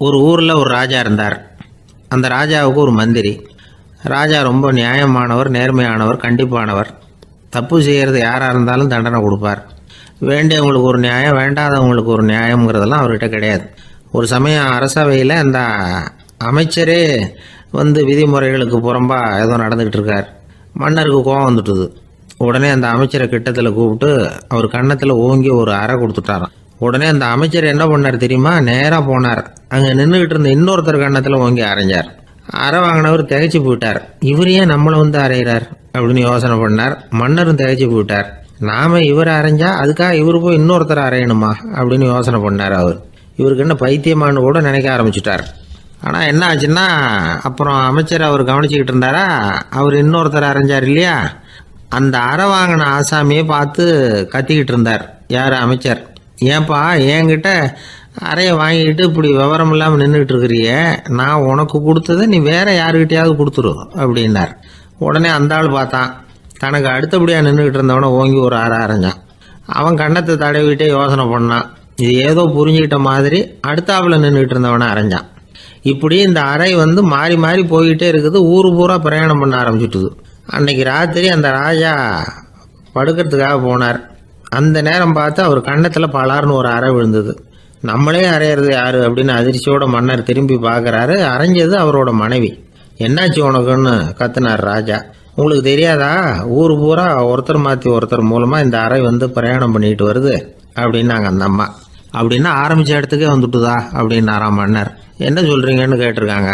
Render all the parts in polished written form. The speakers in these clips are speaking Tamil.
ஒரு ஊரில் ஒரு ராஜா இருந்தார். அந்த ராஜாவுக்கு ஒரு மந்திரி. ராஜா ரொம்ப நியாயமானவர், நேர்மையானவர், கண்டிப்பானவர். தப்பு செய்கிறது யாராக இருந்தாலும் தண்டனை கொடுப்பார். வேண்டியவங்களுக்கு ஒரு நியாயம், வேண்டாதவங்களுக்கு ஒரு நியாயங்கிறதெல்லாம் அவர்கிட்ட கிடையாது. ஒரு சமயம் அரசவையில் அந்த அமைச்சரே விதிமுறைகளுக்கு புறம்பா ஏதோ நடந்துக்கிட்டு இருக்கார். மன்னருக்கு கோபம் வந்துட்டுது. உடனே அந்த அமைச்சரை கிட்டத்தில் கூப்பிட்டு அவர் கன்னத்தில் ஓங்கி ஒரு அறை கொடுத்துட்டாராம். உடனே அந்த அமைச்சர் என்ன பண்ணார் தெரியுமா? நேராக போனார். அங்கே நின்றுக்கிட்டு இருந்த இன்னொருத்தர் கன்னத்தில் ஓங்கி அரைஞ்சார். அறை வாங்கினவர் திகைச்சு போயிட்டார். இவர் ஏன் நம்மளை அரைகிறார் அப்படின்னு யோசனை பண்ணார். மன்னரும் திகைச்சு போயிட்டார். நாம இவர் அரைஞ்சா அதுக்காக இவர் போய் இன்னொருத்தர் அரையணுமா அப்படின்னு யோசனை பண்ணார். இவருக்கு என்ன பைத்தியமானு கூட நினைக்க ஆரம்பிச்சுட்டார். ஆனால் என்ன ஆச்சுன்னா, அப்புறம் அமைச்சர் அவர் கவனிச்சுக்கிட்டு இருந்தாரா, அவர் இன்னொருத்தர் அரைஞ்சார் இல்லையா, அந்த அறை வாங்கின ஆசாமியை பார்த்து கத்திக்கிட்டு இருந்தார். யார்? அமைச்சர். ஏன்பா என்கிட்ட அறையை வாங்கிக்கிட்டு இப்படி விவரம் இல்லாமல் நின்றுக்கிட்டு இருக்கிறிய, நான் உனக்கு கொடுத்ததை நீ வேற யாருக்கிட்டையாவது கொடுத்துரு அப்படின்னார். உடனே அந்த ஆள் பார்த்தான். தனக்கு அடுத்தபடியாக நின்றுக்கிட்டு இருந்தவனை ஓங்கி ஒரு அறை அரைஞ்சான். அவன் கன்னத்தை தடவிட்டே யோசனை பண்ணான். இது ஏதோ புரிஞ்சுக்கிட்ட மாதிரி அடுத்தாப்புல நின்றுக்கிட்டு இருந்தவனை அரைஞ்சான். இப்படி இந்த அறை மாறி மாறி போய்கிட்டே இருக்குது. ஊரு பூரா பிரயாணம் பண்ண ஆரம்பிச்சுட்டுது. அன்னைக்கு ராத்திரி அந்த ராஜா படுக்கிறதுக்காக போனார். அந்த நேரம் பார்த்து அவர் கன்னத்தில் பலார்னு ஒரு அறை விழுந்தது. நம்மளே அரையிறது யாரு அப்படின்னு அதிர்ச்சியோட மன்னர் திரும்பி பார்க்குறாரு. அரைஞ்சது அவரோட மனைவி. என்னாச்சு உனக்குன்னு கத்துனார் ராஜா. உங்களுக்கு தெரியாதா, ஊர் பூரா ஒருத்தர் மாற்றி ஒருத்தர் மூலமாக இந்த அறை பிரயாணம் பண்ணிட்டு வருது அப்படின்னாங்க அந்த அம்மா. அப்படின்னா ஆரம்பித்த இடத்துக்கே வந்துட்டுதா அப்படின்னாராம் மன்னர். என்ன சொல்கிறீங்கன்னு கேட்டிருக்காங்க.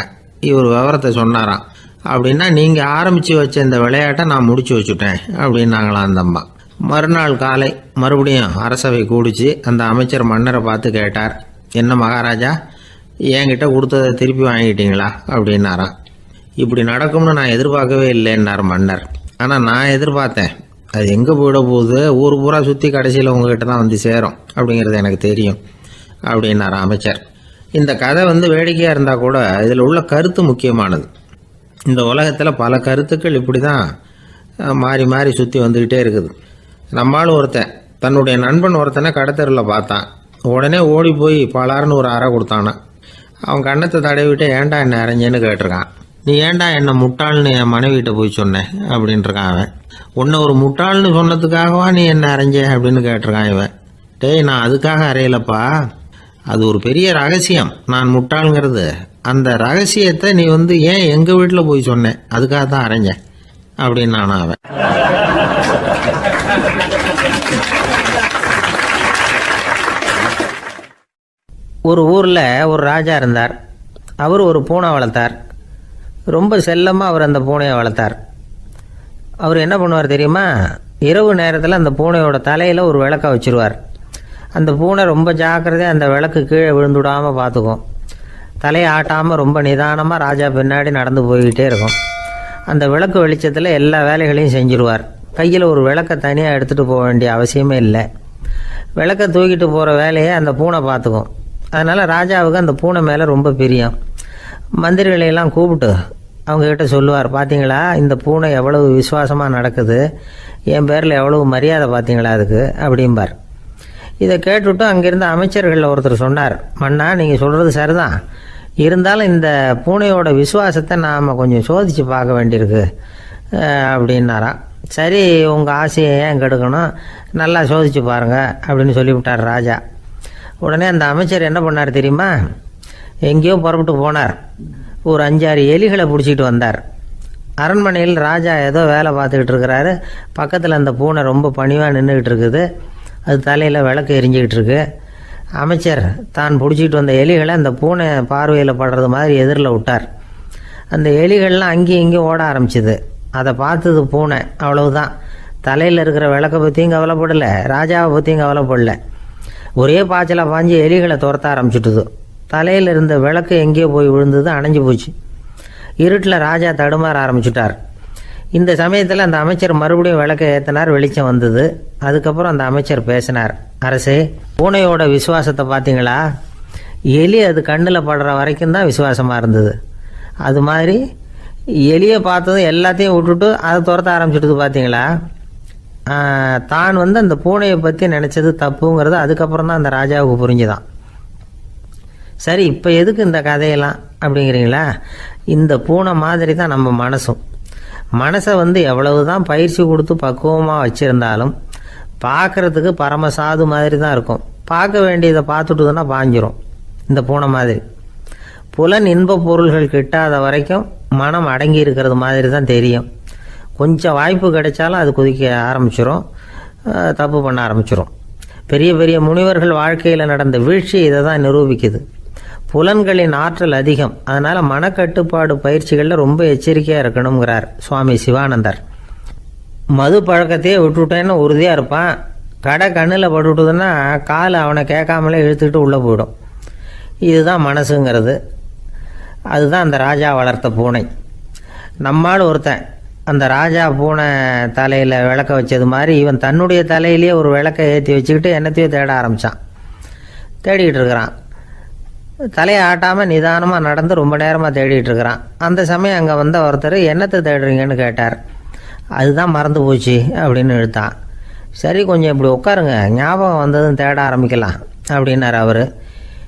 இவர் விவரத்தை சொன்னாராம். அப்படின்னா நீங்கள் ஆரம்பித்து வச்ச இந்த விளையாட்டை நான் முடிச்சு வச்சுட்டேன் அப்படின்னாங்களாம் அந்த அம்மா. மறுநாள் காலை மறுபடியும் அரசவை கூடிச்சு அந்த அமைச்சர் மன்னரை பார்த்து கேட்டார். என்ன மகாராஜா, என்கிட்ட கொடுத்ததை திருப்பி வாங்கிட்டீங்களா அப்படின்னாராம். இப்படி நடக்கும்னு நான் எதிர்பார்க்கவே இல்லைன்னார் மன்னர். ஆனால் நான் எதிர்பார்த்தேன். அது எங்கே போயிட போகுது, ஊர் பூரா சுற்றி கடைசியில் உங்ககிட்ட தான் சேரும் அப்படிங்கிறது எனக்கு தெரியும் அப்படின்னார் அமைச்சர். இந்த கதை வேடிக்கையாக இருந்தால் கூட இதில் உள்ள கருத்து முக்கியமானது. இந்த உலகத்தில் பல கருத்துக்கள் இப்படி தான் மாறி மாறி சுற்றி வந்துக்கிட்டே இருக்குது. நம்மால் ஒருத்தன் தன்னுடைய நண்பன் ஒருத்தனை கடத்தரில் பார்த்தான். உடனே ஓடி போய் பலார்னு ஒரு அறை கொடுத்தானா. அவன் கன்னத்தை தடவிட்டு ஏன்டா என்ன அரைஞ்சேன்னு கேட்டிருக்கான். நீ ஏன்டா என்ன முட்டாள்னு என் மனைவிட்ட போய் சொன்னேன் அப்படின்ட்டுருக்கான் அவன். உன்னை ஒரு முட்டாள்னு சொன்னதுக்காகவா நீ என்ன அரைஞ்ச அப்படின்னு கேட்டிருக்கான் இவன். டேய், நான் அதுக்காக அறையலப்பா, அது ஒரு பெரிய ரகசியம். நான் முட்டாளுங்கிறது அந்த ரகசியத்தை நீ ஏன் எங்கள் வீட்டில் போய் சொன்னேன், அதுக்காக தான் அரைஞ்சேன் அப்படின்னு நானும் அவன். ஒரு ஊரில் ஒரு ராஜா இருந்தார். அவர் ஒரு பூனை வளர்த்தார். ரொம்ப செல்லமாக அவர் அந்த பூனையை வளர்த்தார். அவர் என்ன பண்ணுவார் தெரியுமா? இரவு நேரத்தில் அந்த பூனையோட தலையில் ஒரு விளக்கை வச்சுருவார். அந்த பூனை ரொம்ப ஜாக்கிரதையாக அந்த விளக்கு கீழே விழுந்துடாமல் பார்த்துக்கும். தலையை ஆட்டாமல் ரொம்ப நிதானமாக ராஜா பின்னாடி நடந்து போய்கிட்டே இருக்கும். அந்த விளக்கு வெளிச்சத்தில் எல்லா வேலைகளையும் செஞ்சுருவார். கையில் ஒரு விளக்கை தனியாக எடுத்துகிட்டு போக வேண்டிய அவசியமே இல்லை. விளக்கை தூக்கிட்டு போகிற வேலையை அந்த பூனை பார்த்துக்கும். அதனால் ராஜாவுக்கு அந்த பூனை மேலே ரொம்ப பிரியம். மந்திரிகளையெல்லாம் கூப்பிட்டு அவங்கக்கிட்ட சொல்லுவார், பார்த்தீங்களா இந்த பூனை எவ்வளவு விசுவாசமாக நடக்குது, என் பேரில் எவ்வளவு மரியாதை பார்த்தீங்களா அதுக்கு அப்படிம்பார். இதை கேட்டுவிட்டு அங்கிருந்த அமைச்சர்களில் ஒருத்தர் சொன்னார், மன்னா நீங்கள் சொல்கிறது சரிதான், இருந்தாலும் இந்த பூனையோட விசுவாசத்தை நாம் கொஞ்சம் சோதித்து பார்க்க வேண்டியிருக்கு அப்படின்னாராம். சரி, உங்கள் ஆசையை ஏன் கெடுக்கணும், நல்லா சோதித்து பாருங்கள் அப்படின்னு சொல்லிவிட்டார் ராஜா. உடனே அந்த அமைச்சர் என்ன பண்ணார் தெரியுமா? எங்கேயோ புறப்பட்டு போனார். ஒரு 5-6 எலிகளை பிடிச்சிட்டு வந்தார். அரண்மனையில் ராஜா ஏதோ வேலை பார்த்துக்கிட்டு இருக்கிறாரு. பக்கத்தில் அந்த பூனை ரொம்ப பணிவாக நின்றுக்கிட்டு இருக்குது. அது தலையில் விளக்கு எரிஞ்சிக்கிட்டு இருக்கு. அமைச்சர் தான் பிடிச்சிட்டு வந்த எலிகளை அந்த பூனை பார்வையில் படுறது மாதிரி எதிரில் விட்டார். அந்த எலிகள்லாம் அங்கேயும் இங்கேயும் ஓட ஆரம்பிச்சிது. அதை பார்த்தது பூனை. அவ்வளவுதான். தலையில் இருக்கிற விளக்கை பற்றியும் கவலைப்படலை, ராஜாவை பற்றியும் கவலைப்படலை. ஒரே பாய்ச்சலாக பாஞ்சு எலிகளை துரத்த ஆரம்பிச்சுட்டுது. தலையில் இருந்த விளக்கு எங்கேயோ போய் விழுந்தது, அணைஞ்சு போச்சு. இருட்டில் ராஜா தடுமாற ஆரம்பிச்சுட்டார். இந்த சமயத்தில் அந்த அமைச்சர் மறுபடியும் விளக்கை ஏற்றினார். வெளிச்சம் வந்தது. அதுக்கப்புறம் அந்த அமைச்சர் பேசினார். அரசே, பூனையோட விசுவாசத்தை பார்த்தீங்களா? எலி அது கண்ணில் படுற வரைக்கும் தான் விசுவாசமாக இருந்தது. அது மாதிரி எலியை பார்த்ததும் எல்லாத்தையும் விட்டுட்டு அதை துரத்த ஆரம்பிச்சுட்டு பார்த்தீங்களா? தான் அந்த பூனையை பற்றி நினச்சது தப்புங்கிறது அதுக்கப்புறம் தான் அந்த ராஜாவுக்கு புரிஞ்சுதான். சரி, இப்போ எதுக்கு இந்த கதையெல்லாம் அப்படிங்கிறீங்களா? இந்த பூனை மாதிரி தான் நம்ம மனசும். மனசை எவ்வளவு தான் பயிற்சி கொடுத்து பக்குவமாக வச்சுருந்தாலும் பார்க்குறதுக்கு பரமசாது மாதிரி தான் இருக்கும். பார்க்க வேண்டியதை பார்த்துட்டுதுன்னா பாஞ்சிரும். இந்த பூனை மாதிரி புலன் இன்ப பொருள்கள் கிட்டாத வரைக்கும் மனம் அடங்கி இருக்கிறது மாதிரி தான் தெரியும். கொஞ்சம் வாய்ப்பு கிடைச்சாலும் அது குதிக்க ஆரம்பிச்சிடும், தப்பு பண்ண ஆரம்பிச்சிடும். பெரிய பெரிய முனிவர்கள் வாழ்க்கையில் நடந்த வீழ்ச்சி இதை தான் நிரூபிக்குது. புலன்களின் ஆற்றல் அதிகம், அதனால் மனக்கட்டுப்பாடு பயிற்சிகளில் ரொம்ப எச்சரிக்கையாக இருக்கணுங்கிறார் சுவாமி சிவானந்தர். மது பழக்கத்தையே விட்டுவிட்டேன்னு உறுதியாக இருப்பான். கடை கண்ணில் பட்டுவிட்டதுன்னா கால் அவனை கேட்காமலே இழுத்துக்கிட்டு உள்ளே போயிடும். இதுதான் மனசுங்கிறது. அதுதான் அந்த ராஜா வளர்த்த பூனை. நம்மால் ஒருத்தன் அந்த ராஜா பூனை தலையில் விளக்க வச்சது மாதிரி இவன் தன்னுடைய தலையிலேயே ஒரு விளக்கை ஏற்றி வச்சுக்கிட்டு என்னத்தையோ தேட ஆரம்பித்தான். தேடிக்கிட்டு இருக்கிறான். தலையை ஆட்டாமல் நிதானமாக நடந்து ரொம்ப நேரமாக தேடிட்டு இருக்கிறான். அந்த சமயம் அங்கே வந்த ஒருத்தர் என்னத்தை தேடுறீங்கன்னு கேட்டார். அதுதான் மறந்து போச்சு அப்படின்னு இழுத்தான். சரி, கொஞ்சம் இப்படி உட்காருங்க, ஞாபகம் வந்ததும் தேட ஆரம்பிக்கலாம் அப்படின்னார் அவர்.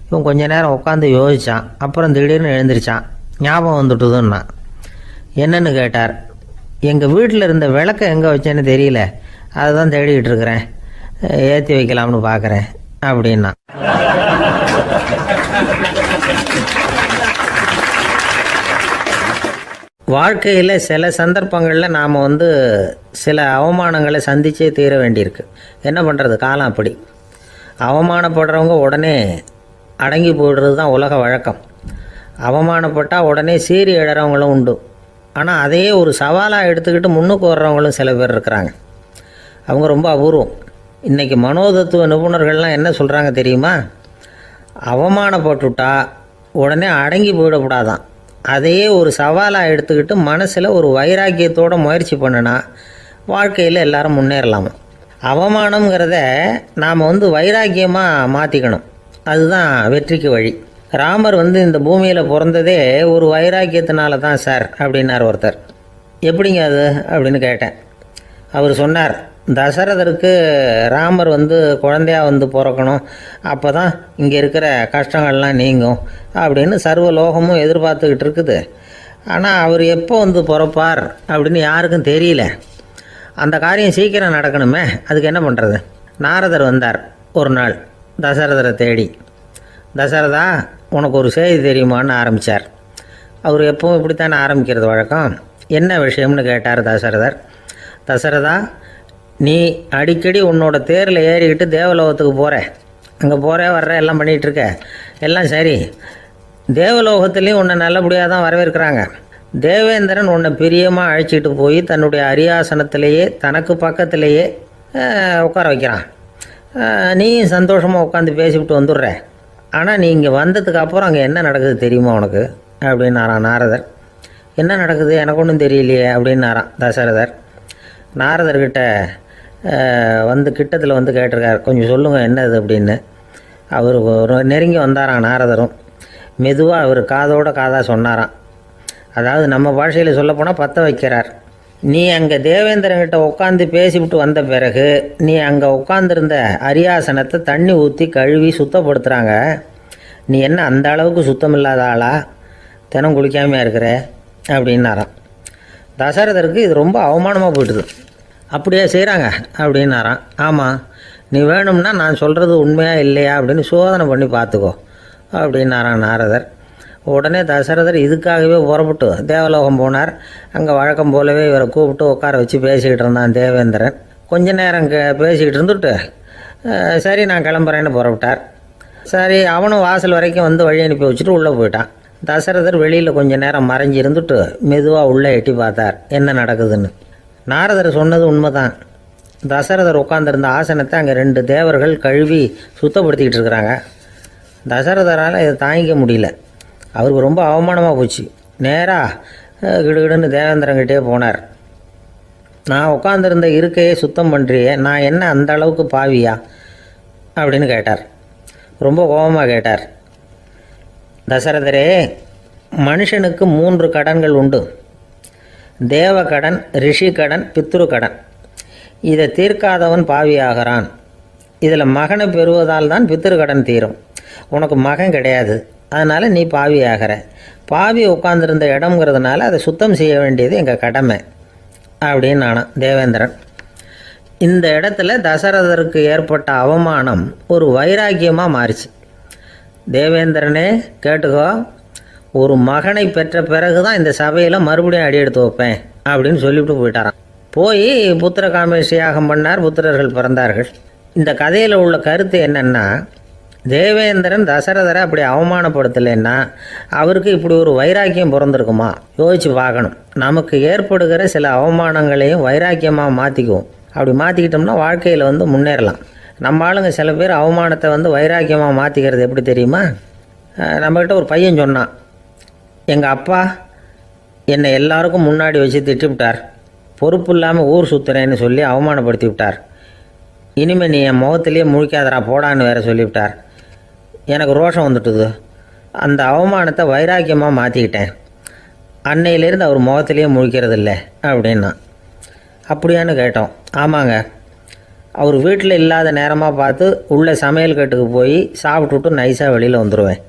இவன் கொஞ்ச நேரம் உட்காந்து யோசித்தான். அப்புறம் திடீர்னு எழுந்திரிச்சான். ஞாபகம் வந்துட்டுதுன்னா. என்னன்னு கேட்டார். எங்கள் வீட்டில் இருந்த விளக்கை எங்கே வச்சேன்னு தெரியல, அதை தான் தேடிக்கிட்டு இருக்கிறேன், ஏற்றி வைக்கலாம்னு பார்க்குறேன் அப்படின்னா. வாழ்க்கையில் சில சந்தர்ப்பங்களில் நாம் சில அவமானங்களை சந்திச்சே தீர வேண்டியிருக்கு. என்ன பண்ணுறது, காலம் அப்படி. அவமானப்படுறவங்க உடனே அடங்கி போய்டுறது தான் உலக வழக்கம். அவமானப்பட்டால் உடனே சீறி எழறவங்களும் உண்டு. ஆனால் அதையே ஒரு சவாலாக எடுத்துக்கிட்டு முன்னுக்கு வர்றவங்களும் சில பேர் இருக்கிறாங்க. அவங்க ரொம்ப அபூர்வம். இன்றைக்கி மனோதத்துவ நிபுணர்கள்லாம் என்ன சொல்கிறாங்க தெரியுமா? அவமானப்பட்டுட்டா உடனே அடங்கி போயிடக்கூடாதான். அதையே ஒரு சவாலாக எடுத்துக்கிட்டு மனசில் ஒரு வைராக்கியத்தோடு முயற்சி பண்ணினா வாழ்க்கையில் எல்லாரும் முன்னேறலாமா. அவமானங்கிறத நாம் வைராக்கியமாக மாற்றிக்கணும். அதுதான் வெற்றிக்கு வழி. ராமர் இந்த பூமியில் பிறந்ததே ஒரு வைராக்கியத்தினால தான் சார் அப்படின்னார் ஒருத்தர். எப்படிங்க அது அப்படின்னு கேட்டேன். அவர் சொன்னார், தசரதருக்கு ராமர் குழந்தையாக பிறக்கணும், அப்போ தான் இங்கே இருக்கிற கஷ்டங்கள்லாம் நீங்கும் அப்படின்னு சர்வ லோகமும் எதிர்பார்த்துக்கிட்டு இருக்குது. ஆனால் அவர் எப்போ பிறப்பார் அப்படின்னு யாருக்கும் தெரியல. அந்த காரியம் சீக்கிரம் நடக்கணுமே, அதுக்கு என்ன பண்ணுறது? நாரதர் வந்தார் ஒரு நாள் தசரதரை தேடி. தசரதா, உனக்கு ஒரு செய்தி தெரியுமான்னு ஆரம்பித்தார். அவர் எப்பவும் இப்படித்தானே ஆரம்பிக்கிறது வழக்கம். என்ன விஷயம்னு கேட்டார் தசரதர். தசரதா, நீ அடிக்கடி உன்னோட தேரில் ஏறிக்கிட்டு தேவலோகத்துக்கு போகிற, அங்கே போகிற வர்ற எல்லாம் பண்ணிகிட்ருக்க, எல்லாம் சரி. தேவலோகத்துலேயும் உன்னை நல்லபடியாக தான் வரவேற்கிறாங்க. தேவேந்திரன் உன்னை பிரியமாக அழைச்சிட்டு போய் தன்னுடைய அரியாசனத்திலேயே தனக்கு பக்கத்திலேயே உட்கார வைக்கிறான். நீயும் சந்தோஷமாக உட்காந்து பேசிவிட்டு வந்துடுற. ஆனால் நீ இங்கே வந்ததுக்கு அப்புறம் அங்கே என்ன நடக்குது தெரியுமா உனக்கு அப்படின்னாரான் நாரதர். என்ன நடக்குது எனக்கு ஒன்றும் தெரியலையே அப்படின்னாரான் தசரதர். நாரதர்கிட்ட கிட்டத்தில் கேட்டிருக்கார், கொஞ்சம் சொல்லுங்கள் என்னது அப்படின்னு. அவர் நெருங்கி வந்தாரான் நாரதரும். மெதுவாக அவர் காதோட காதாக சொன்னாராம். அதாவது நம்ம பாஷையில் சொல்லப்போனால் பற்ற வைக்கிறார். நீ அங்கே தேவேந்திரன்கிட்ட உட்காந்து பேசிவிட்டு வந்த பிறகு நீ அங்கே உட்காந்துருந்த அரியாசனத்தை தண்ணி ஊற்றி கழுவி சுத்தப்படுத்துகிறாங்க. நீ என்ன அந்த அளவுக்கு சுத்தம் இல்லாத ஆளா, தினம் குளிக்காமையாக இருக்கிற அப்படின்னாராம். தசரதருக்கு இது ரொம்ப அவமானமாக போயிட்டுது. அப்படியே செய்கிறாங்க அப்படின்னாராம். ஆமாம், நீ வேணும்னா நான் சொல்கிறது உண்மையாக இல்லையா அப்படின்னு சோதனை பண்ணி பார்த்துக்கோ அப்படின்னாரான் நாரதர். உடனே தசரதர் இதுக்காகவே புறப்பட்டு தேவலோகம் போனார். அங்கே வழக்கம் போலவே இவரை கூப்பிட்டு உட்கார வச்சு பேசிக்கிட்டு இருந்தான் தேவேந்திரன். கொஞ்ச நேரம் பேசிக்கிட்டு இருந்துட்டு சரி நான் கிளம்புறேன்னு புறப்பட்டார். சரி, அவனும் வாசல் வரைக்கும் வழி அனுப்பி வச்சுட்டு உள்ளே போயிட்டான். தசரதர் வெளியில் கொஞ்சம் நேரம் மறைஞ்சி இருந்துட்டு மெதுவாக உள்ளே எட்டி பார்த்தார் என்ன நடக்குதுன்னு. நாரதர் சொன்னது உண்மைதான். தசரதர் உட்காந்துருந்த ஆசனத்தை அங்கே 2 தேவர்கள் கழுவி சுத்தப்படுத்திக்கிட்டு இருக்கிறாங்க. தசரதரால் இதை தாங்கிக்க முடியல. அவருக்கு ரொம்ப அவமானமாக போச்சு. நேராக கிடுகிடுன்னு தேவேந்திரங்கிட்டே போனார். நான் உட்காந்துருந்த இருக்கையே சுத்தம் பண்ணுறியே, நான் என்ன அந்த அளவுக்கு பாவியா அப்படின்னு கேட்டார். ரொம்ப கோபமாக கேட்டார். தசரதரே, மனுஷனுக்கு 3 கடன்கள் உண்டு. தேவ கடன், ரிஷி கடன், பித்ரு கடன். இதை தீர்க்காதவன் பாவியாகிறான். இதில் மகனை பெறுவதால் தான் பித்ரு கடன் தீரும். உனக்கு மகன் கிடையாது, அதனால் நீ பாவி ஆகிற. பாவி உட்காந்துருந்த இடம்ங்கிறதுனால அதை சுத்தம் செய்ய வேண்டியது எங்கள் கடமை அப்படின்னு நானும் தேவேந்திரன். இந்த இடத்துல தசரதருக்கு ஏற்பட்ட அவமானம் ஒரு வைராக்கியமாக மாறிச்சு. தேவேந்திரனே கேட்டுக்கோ, ஒரு மகனை பெற்ற பிறகு தான் இந்த சபையில் மறுபடியும் அடி எடுத்து வைப்பேன் அப்படின்னு சொல்லிவிட்டு போயிட்டாரான். போய் புத்திர காமேஷ் யாகம் பண்ணார், புத்திரர்கள் பிறந்தார்கள். இந்த கதையில் உள்ள கருத்து என்னென்னா, தேவேந்திரன் தசரதரை அப்படி அவமானப்படுத்தலைன்னா அவருக்கு இப்படி ஒரு வைராக்கியம் பிறந்திருக்குமா? யோசிச்சு பார்க்கணும். நமக்கு ஏற்படுகிற சில அவமானங்களையும் வைராக்கியமாக மாற்றிக்குவோம். அப்படி மாற்றிக்கிட்டோம்னா வாழ்க்கையில் முன்னேறலாம். நம்ம ஆளுங்க சில பேர் அவமானத்தை வைராக்கியமாக மாற்றிக்கிறது எப்படி தெரியுமா? நம்மக்கிட்ட ஒரு பையன் சொன்னான், எங்கள் அப்பா என்னை எல்லாருக்கும் முன்னாடி வச்சு திட்டிவிட்டார், பொறுப்பு இல்லாமல் ஊர் சுற்றுறேன்னு சொல்லி அவமானப்படுத்தி விட்டார். இனிமேல் நீ என் முகத்திலேயே முழிக்காதரா போடான்னு வேற சொல்லிவிட்டார். எனக்கு ரோஷம் வந்துட்டுது. அந்த அவமானத்தை வைராக்கியமாக மாற்றிக்கிட்டேன். அன்னையிலேருந்து அவர் முகத்திலேயே முழிக்கிறது இல்லை அப்படின்னா. அப்படியான்னு கேட்டோம். ஆமாங்க, அவர் வீட்டில் இல்லாத நேரமாக பார்த்து உள்ளே சமையல் கட்டுக்கு போய் சாப்பிட்டுட்டு நைஸாக வெளியில் வந்துடுவேன்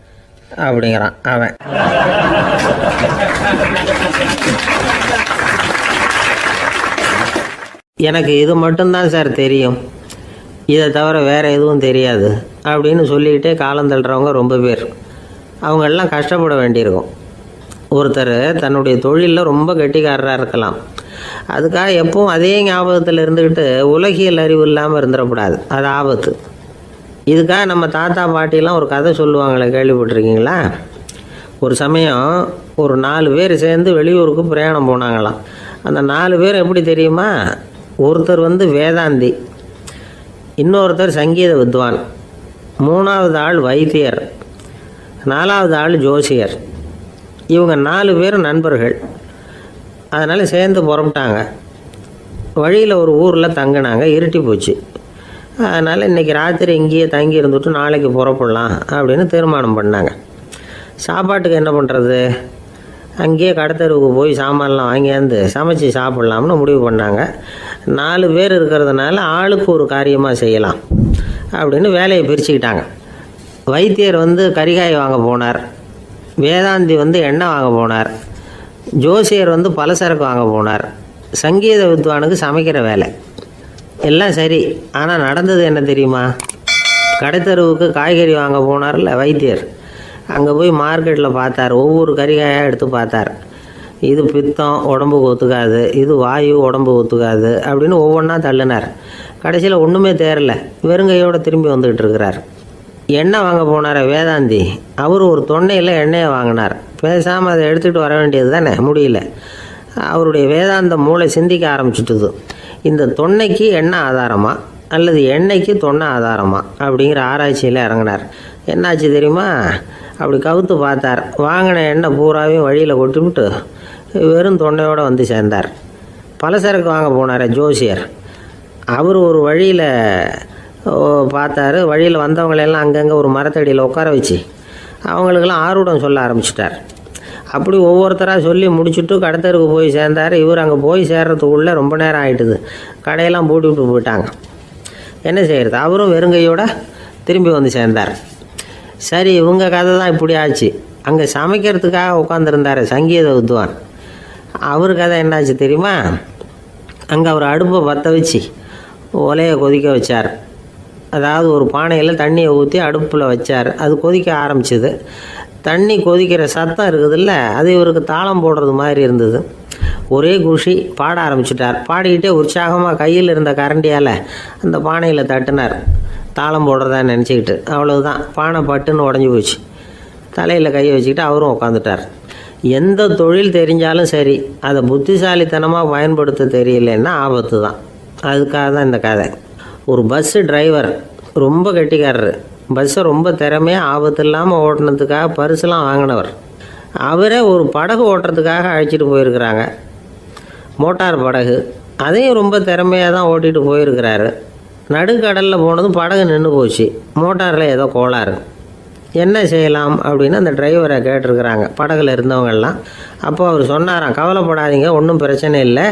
அப்படிங்கிறான் அவன். எனக்கு இது மட்டும்தான் சார் தெரியும், இதை தவிர வேறு எதுவும் தெரியாது அப்படின்னு சொல்லிக்கிட்டே காலம் தள்ளுறவங்க ரொம்ப பேர். அவங்கெல்லாம் கஷ்டப்பட வேண்டியிருக்கும். ஒருத்தர் தன்னுடைய தொழிலில் ரொம்ப கெட்டிக்காரராக இருக்கலாம். அதுக்காக எப்பவும் அதே ஞாபகத்தில் இருந்துக்கிட்டு உலகியல் அறிவு இல்லாமல் இருந்துடக்கூடாது. அது ஆபத்து. இதுக்காக நம்ம தாத்தா பாட்டிலாம் ஒரு கதை சொல்லுவாங்களே, கேள்விப்பட்டிருக்கீங்களா? ஒரு சமயம் ஒரு 4 பேர் சேர்ந்து வெளியூருக்கு பிரயாணம் போனாங்களாம். அந்த 4 பேர் எப்படி தெரியுமா? ஒருத்தர் வேதாந்தி, இன்னொருத்தர் சங்கீத வித்வான், 3வது ஆள் வைத்தியர், 4வது ஆள் ஜோசியர். இவங்க 4 பேரும் நண்பர்கள். அதனால் சேர்ந்து புறப்பட்டாங்க. வழியில் ஒரு ஊரில் தங்கினாங்க. இருட்டி போச்சு. அதனால் இன்றைக்கி ராத்திரி இங்கேயே தங்கி இருந்துட்டு நாளைக்கு புறப்படலாம் அப்படின்னு தீர்மானம் பண்ணாங்க. சாப்பாட்டுக்கு என்ன பண்ணுறது? அங்கேயே கடத்தெருவுக்கு போய் சாமான்லாம் வாங்கியாந்து சமைச்சி சாப்பிட்லாம்னு முடிவு பண்ணாங்க. 4 பேர் இருக்கிறதுனால ஆளுக்கு ஒரு காரியமாக செய்யலாம் அப்படின்னு வேலையை பிரிச்சுக்கிட்டாங்க. வைத்தியர் கரிகாய் வாங்க போனார், வேதாந்தி எண்ணெய் வாங்க போனார், ஜோசியர் பலசரக்கு வாங்க போனார், சங்கீத வித்வானுக்கு சமைக்கிற வேலை. எல்லாம் சரி. ஆனால் நடந்தது என்ன தெரியுமா? கடைத்தெருவுக்கு காய்கறி வாங்க போனார்ல வைத்தியர், அங்கே போய் மார்க்கெட்டில் பார்த்தார். ஒவ்வொரு கறிகாயாக எடுத்து பார்த்தார். இது பித்தம், உடம்புக்கு ஒத்துக்காது, இது வாயு, உடம்பு ஒத்துக்காது அப்படின்னு ஒவ்வொன்றா தள்ளினார். கடைசியில் ஒன்றுமே தேரல, வெறுங்கையோடு திரும்பி வந்துக்கிட்டு இருக்கிறார். எண்ணெய் வாங்க போனார் வேதாந்தி, அவர் ஒரு தொன்னையில் எண்ணெயை வாங்கினார். பேசாமல் அதை எடுத்துகிட்டு வர வேண்டியது தானே, முடியல. அவருடைய வேதாந்த மூளை சிந்திக்க ஆரம்பிச்சுட்டுது. இந்த தொன்னைக்கு எண்ணெய் ஆதாரமா அல்லது எண்ணெய்க்கு தொன்னை ஆதாரமா அப்படிங்கிற ஆராய்ச்சியில் இறங்கினார். என்னாச்சு தெரியுமா? அப்படி கவுத்து பார்த்தார். வாங்கின எண்ணெய் பூராவையும் வழியில் கொட்டிவிட்டு வெறும் தொண்டையோடு சேர்ந்தார். பலசரக்கு வாங்க போனார் ஜோசியர், அவர் ஒரு வழியில் பார்த்தாரு. வழியில் வந்தவங்களெல்லாம் அங்கங்கே ஒரு மரத்தடியில் உட்கார வச்சு அவங்களுக்கெல்லாம் ஆர்வம் சொல்ல ஆரம்பிச்சிட்டார். அப்படி ஒவ்வொருத்தராக சொல்லி முடிச்சுட்டு கடத்தருக்கு போய் சேர்ந்தார். இவர் அங்கே போய் சேர்றதுக்குள்ளே ரொம்ப நேரம் ஆகிட்டுது. கடையெல்லாம் பூட்டி விட்டு போயிட்டாங்க. என்ன செய்கிறது? அவரும் வெறுங்கையோடு திரும்பி சேர்ந்தார். சரி, இவங்க கதை தான் இப்படி ஆச்சு. அங்கே சமைக்கிறதுக்காக உட்காந்துருந்தார் சங்கீத வித்வான், அவர் கதை என்னாச்சு தெரியுமா? அங்கே அவர் அடுப்பை பற்ற வச்சு ஒலையை கொதிக்க வச்சார். அதாவது ஒரு பானையில் தண்ணியை ஊற்றி அடுப்பில் வச்சார். அது கொதிக்க ஆரம்பிச்சிது. தண்ணி கொதிக்கிற சத்தம் இருக்குதுல்ல, அது இவருக்கு தாளம் போடுறது மாதிரி இருந்தது. ஒரே குஷி, பாட ஆரம்பிச்சிட்டார். பாடிக்கிட்டே உற்சாகமாக கையில் இருந்த கரண்டியால் அந்த பானையில் தட்டினார், தாளம் போடுறதா நினச்சிக்கிட்டு. அவ்வளவுதான், பானை பட்டுன்னு உடஞ்சி போச்சு. தலையில் கையை வச்சுக்கிட்டு அவரும் உட்காந்துட்டார். எந்த தொழில் தெரிஞ்சாலும் சரி, அதை புத்திசாலித்தனமாக பயன்படுத்த தெரியலன்னா ஆபத்து தான். அதுக்காக தான் இந்த கதை. ஒரு பஸ்ஸு டிரைவர் ரொம்ப கெட்டிக்காரர். பஸ்ஸை ரொம்ப திறமையாக ஆபத்து இல்லாமல் ஓட்டினதுக்காக பரிசுலாம் வாங்கினவர். அவரே ஒரு படகு ஓட்டுறதுக்காக அழைச்சிட்டு போயிருக்கிறாங்க, மோட்டார் படகு. அதையும் ரொம்ப திறமையாக தான் ஓட்டிகிட்டு போயிருக்கிறாரு. நடுக்கடலில் போனதும் படகு நின்று போச்சு. மோட்டாரில் ஏதோ கோளாறு. என்ன செய்யலாம் அப்படின்னு அந்த டிரைவரை கேட்டிருக்கிறாங்க படகுல இருந்தவங்கெல்லாம். அப்போ அவர் சொன்னாராம், கவலைப்படாதீங்க, ஒன்றும் பிரச்சனை இல்லை,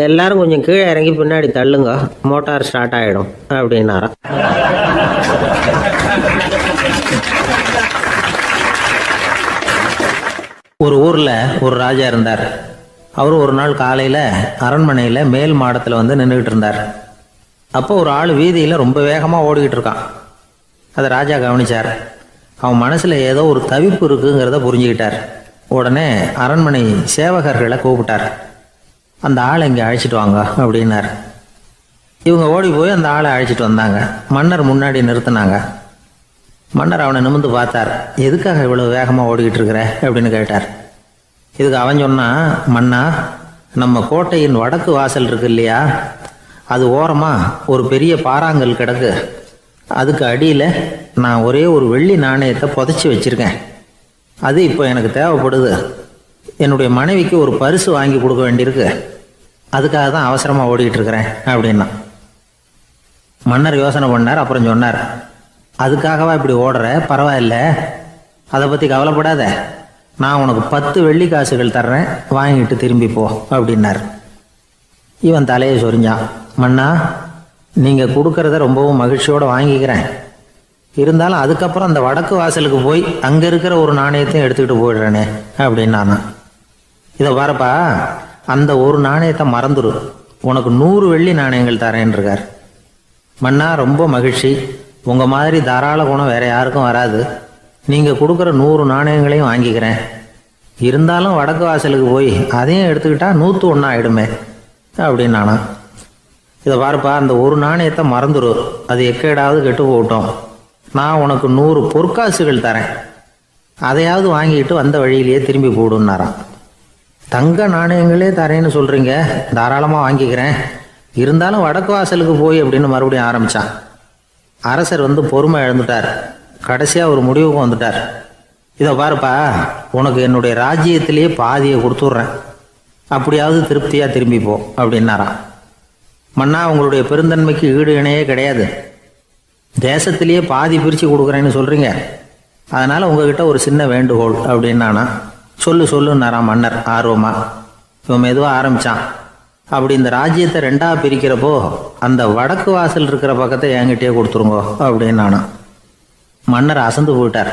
எல்லோரும் கொஞ்சம் கீழே இறங்கி பின்னாடி தள்ளுங்க, மோட்டார் ஸ்டார்ட் ஆகிடும் அப்படின்னாராம். ஒரு ஊரில் ஒரு ராஜா இருந்தார். அவர் ஒரு நாள் காலையில் அரண்மனையில் மேல் மாடத்தில் வந்து நின்றுக்கிட்டு இருந்தார். அப்போ ஒரு ஆள் வீதியில் ரொம்ப வேகமாக ஓடிக்கிட்டு இருக்கான். அதை ராஜா கவனிச்சார். அவன் மனசில் ஏதோ ஒரு தவிப்பு இருக்குங்கிறத புரிஞ்சுக்கிட்டார். உடனே அரண்மனை சேவகர்களை கூப்பிட்டார். அந்த ஆளை இங்கே அழைச்சிட்டு வாங்க அப்படின்னார். இவங்க ஓடி போய் அந்த ஆளை அழைச்சிட்டு வந்தாங்க. மன்னர் முன்னாடி நிறுத்தினாங்க. மன்னர் அவனை நிமிர்ந்து பார்த்தார். எதுக்காக இவ்வளவு வேகமாக ஓடிக்கிட்டு இருக்கிற அப்படின்னு கேட்டார். இதுக்கு அவன் சொன்னான், மன்னா, நம்ம கோட்டையின் வடக்கு வாசல் இருக்கு இல்லையா, அது ஓரமாக ஒரு பெரிய பாறாங்கல் கிடக்கு. அதுக்கு அடியில் நான் ஒரே ஒரு வெள்ளி நாணயத்தை புதைச்சி வச்சிருக்கேன். அது இப்போ எனக்கு தேவைப்படுது. என்னுடைய மனைவிக்கு ஒரு பரிசு வாங்கி கொடுக்க வேண்டியிருக்கு. அதுக்காக தான் அவசரமாக ஓடிக்கிட்டு இருக்கிறேன் அப்படின்னா. மன்னர் யோசனை பண்ணார். அப்புறம் சொன்னார், அதுக்காகவா இப்படி ஓடுற? பரவாயில்ல, அதை பற்றி கவலைப்படாத. நான் உனக்கு 10 வெள்ளி காசுகள் தர்றேன், வாங்கிட்டு திரும்பி போ அப்படின்னார். இவன் தலையை சொரிஞ்சான். மன்னா, நீங்கள் கொடுக்கறத ரொம்பவும் மகிழ்ச்சியோடு வாங்கிக்கிறேன். இருந்தாலும் அதுக்கப்புறம் அந்த வடக்கு வாசலுக்கு போய் அங்கே இருக்கிற ஒரு நாணயத்தையும் எடுத்துக்கிட்டு போயிடுறேனே அப்படின்னானா. இதை பாருப்பா, அந்த ஒரு நாணயத்தை மறந்துடு, உனக்கு 100 வெள்ளி நாணயங்கள் தரேன் இருக்கார். மன்னா, ரொம்ப மகிழ்ச்சி. உங்கள் மாதிரி தாராள குணம் வேற யாருக்கும் வராது. நீங்கள் கொடுக்குற 100 நாணயங்களையும் வாங்கிக்கிறேன். இருந்தாலும் வடக்கு வாசலுக்கு போய் அதையும் எடுத்துக்கிட்டா 101 ஆகிடுமே அப்படின்னானா. இதை பாருப்பா, அந்த ஒரு நாணயத்தை மறந்துடு, அது எக்கேடாவது கெட்டு போகட்டும். நான் உனக்கு 100 பொற்காசுகள் தரேன், அதையாவது வாங்கிட்டு வந்த வழியிலேயே திரும்பி போடுன்னாரான். தங்க நாணயங்களே தரேன்னு சொல்கிறீங்க, தாராளமாக வாங்கிக்கிறேன். இருந்தாலும் வடக்கு வாசலுக்கு போய் அப்படின்னு மறுபடியும் ஆரம்பித்தான். அரசர் வந்து பொறுமை இழந்துட்டார். கடைசியாக ஒரு முடிவுக்கு வந்துட்டார். இதை பாருப்பா, உனக்கு என்னுடைய ராஜ்யத்திலேயே பாதியை கொடுத்துட்றேன், அப்படியாவது திருப்தியாக திரும்பி போ அப்படின்னாராம். மன்னா, உங்களுடைய பெருந்தன்மைக்கு ஈடு இணையே கிடையாது. தேசத்திலேயே பாதி பிரித்து கொடுக்குறேன்னு சொல்கிறீங்க. அதனால் உங்ககிட்ட ஒரு சின்ன வேண்டுகோள் அப்படின்னானா. சொல்லுன்னாராம் மன்னர் ஆர்வமாக. இவன் மெதுவாக ஆரம்பித்தான். அப்படி இந்த ராஜ்யத்தை 2ஆக பிரிக்கிறப்போ அந்த வடக்கு வாசல் இருக்கிற பக்கத்தை என்கிட்டயே கொடுத்துருங்கோ அப்படின்னானா. மன்னர் அசந்து போயிட்டார்.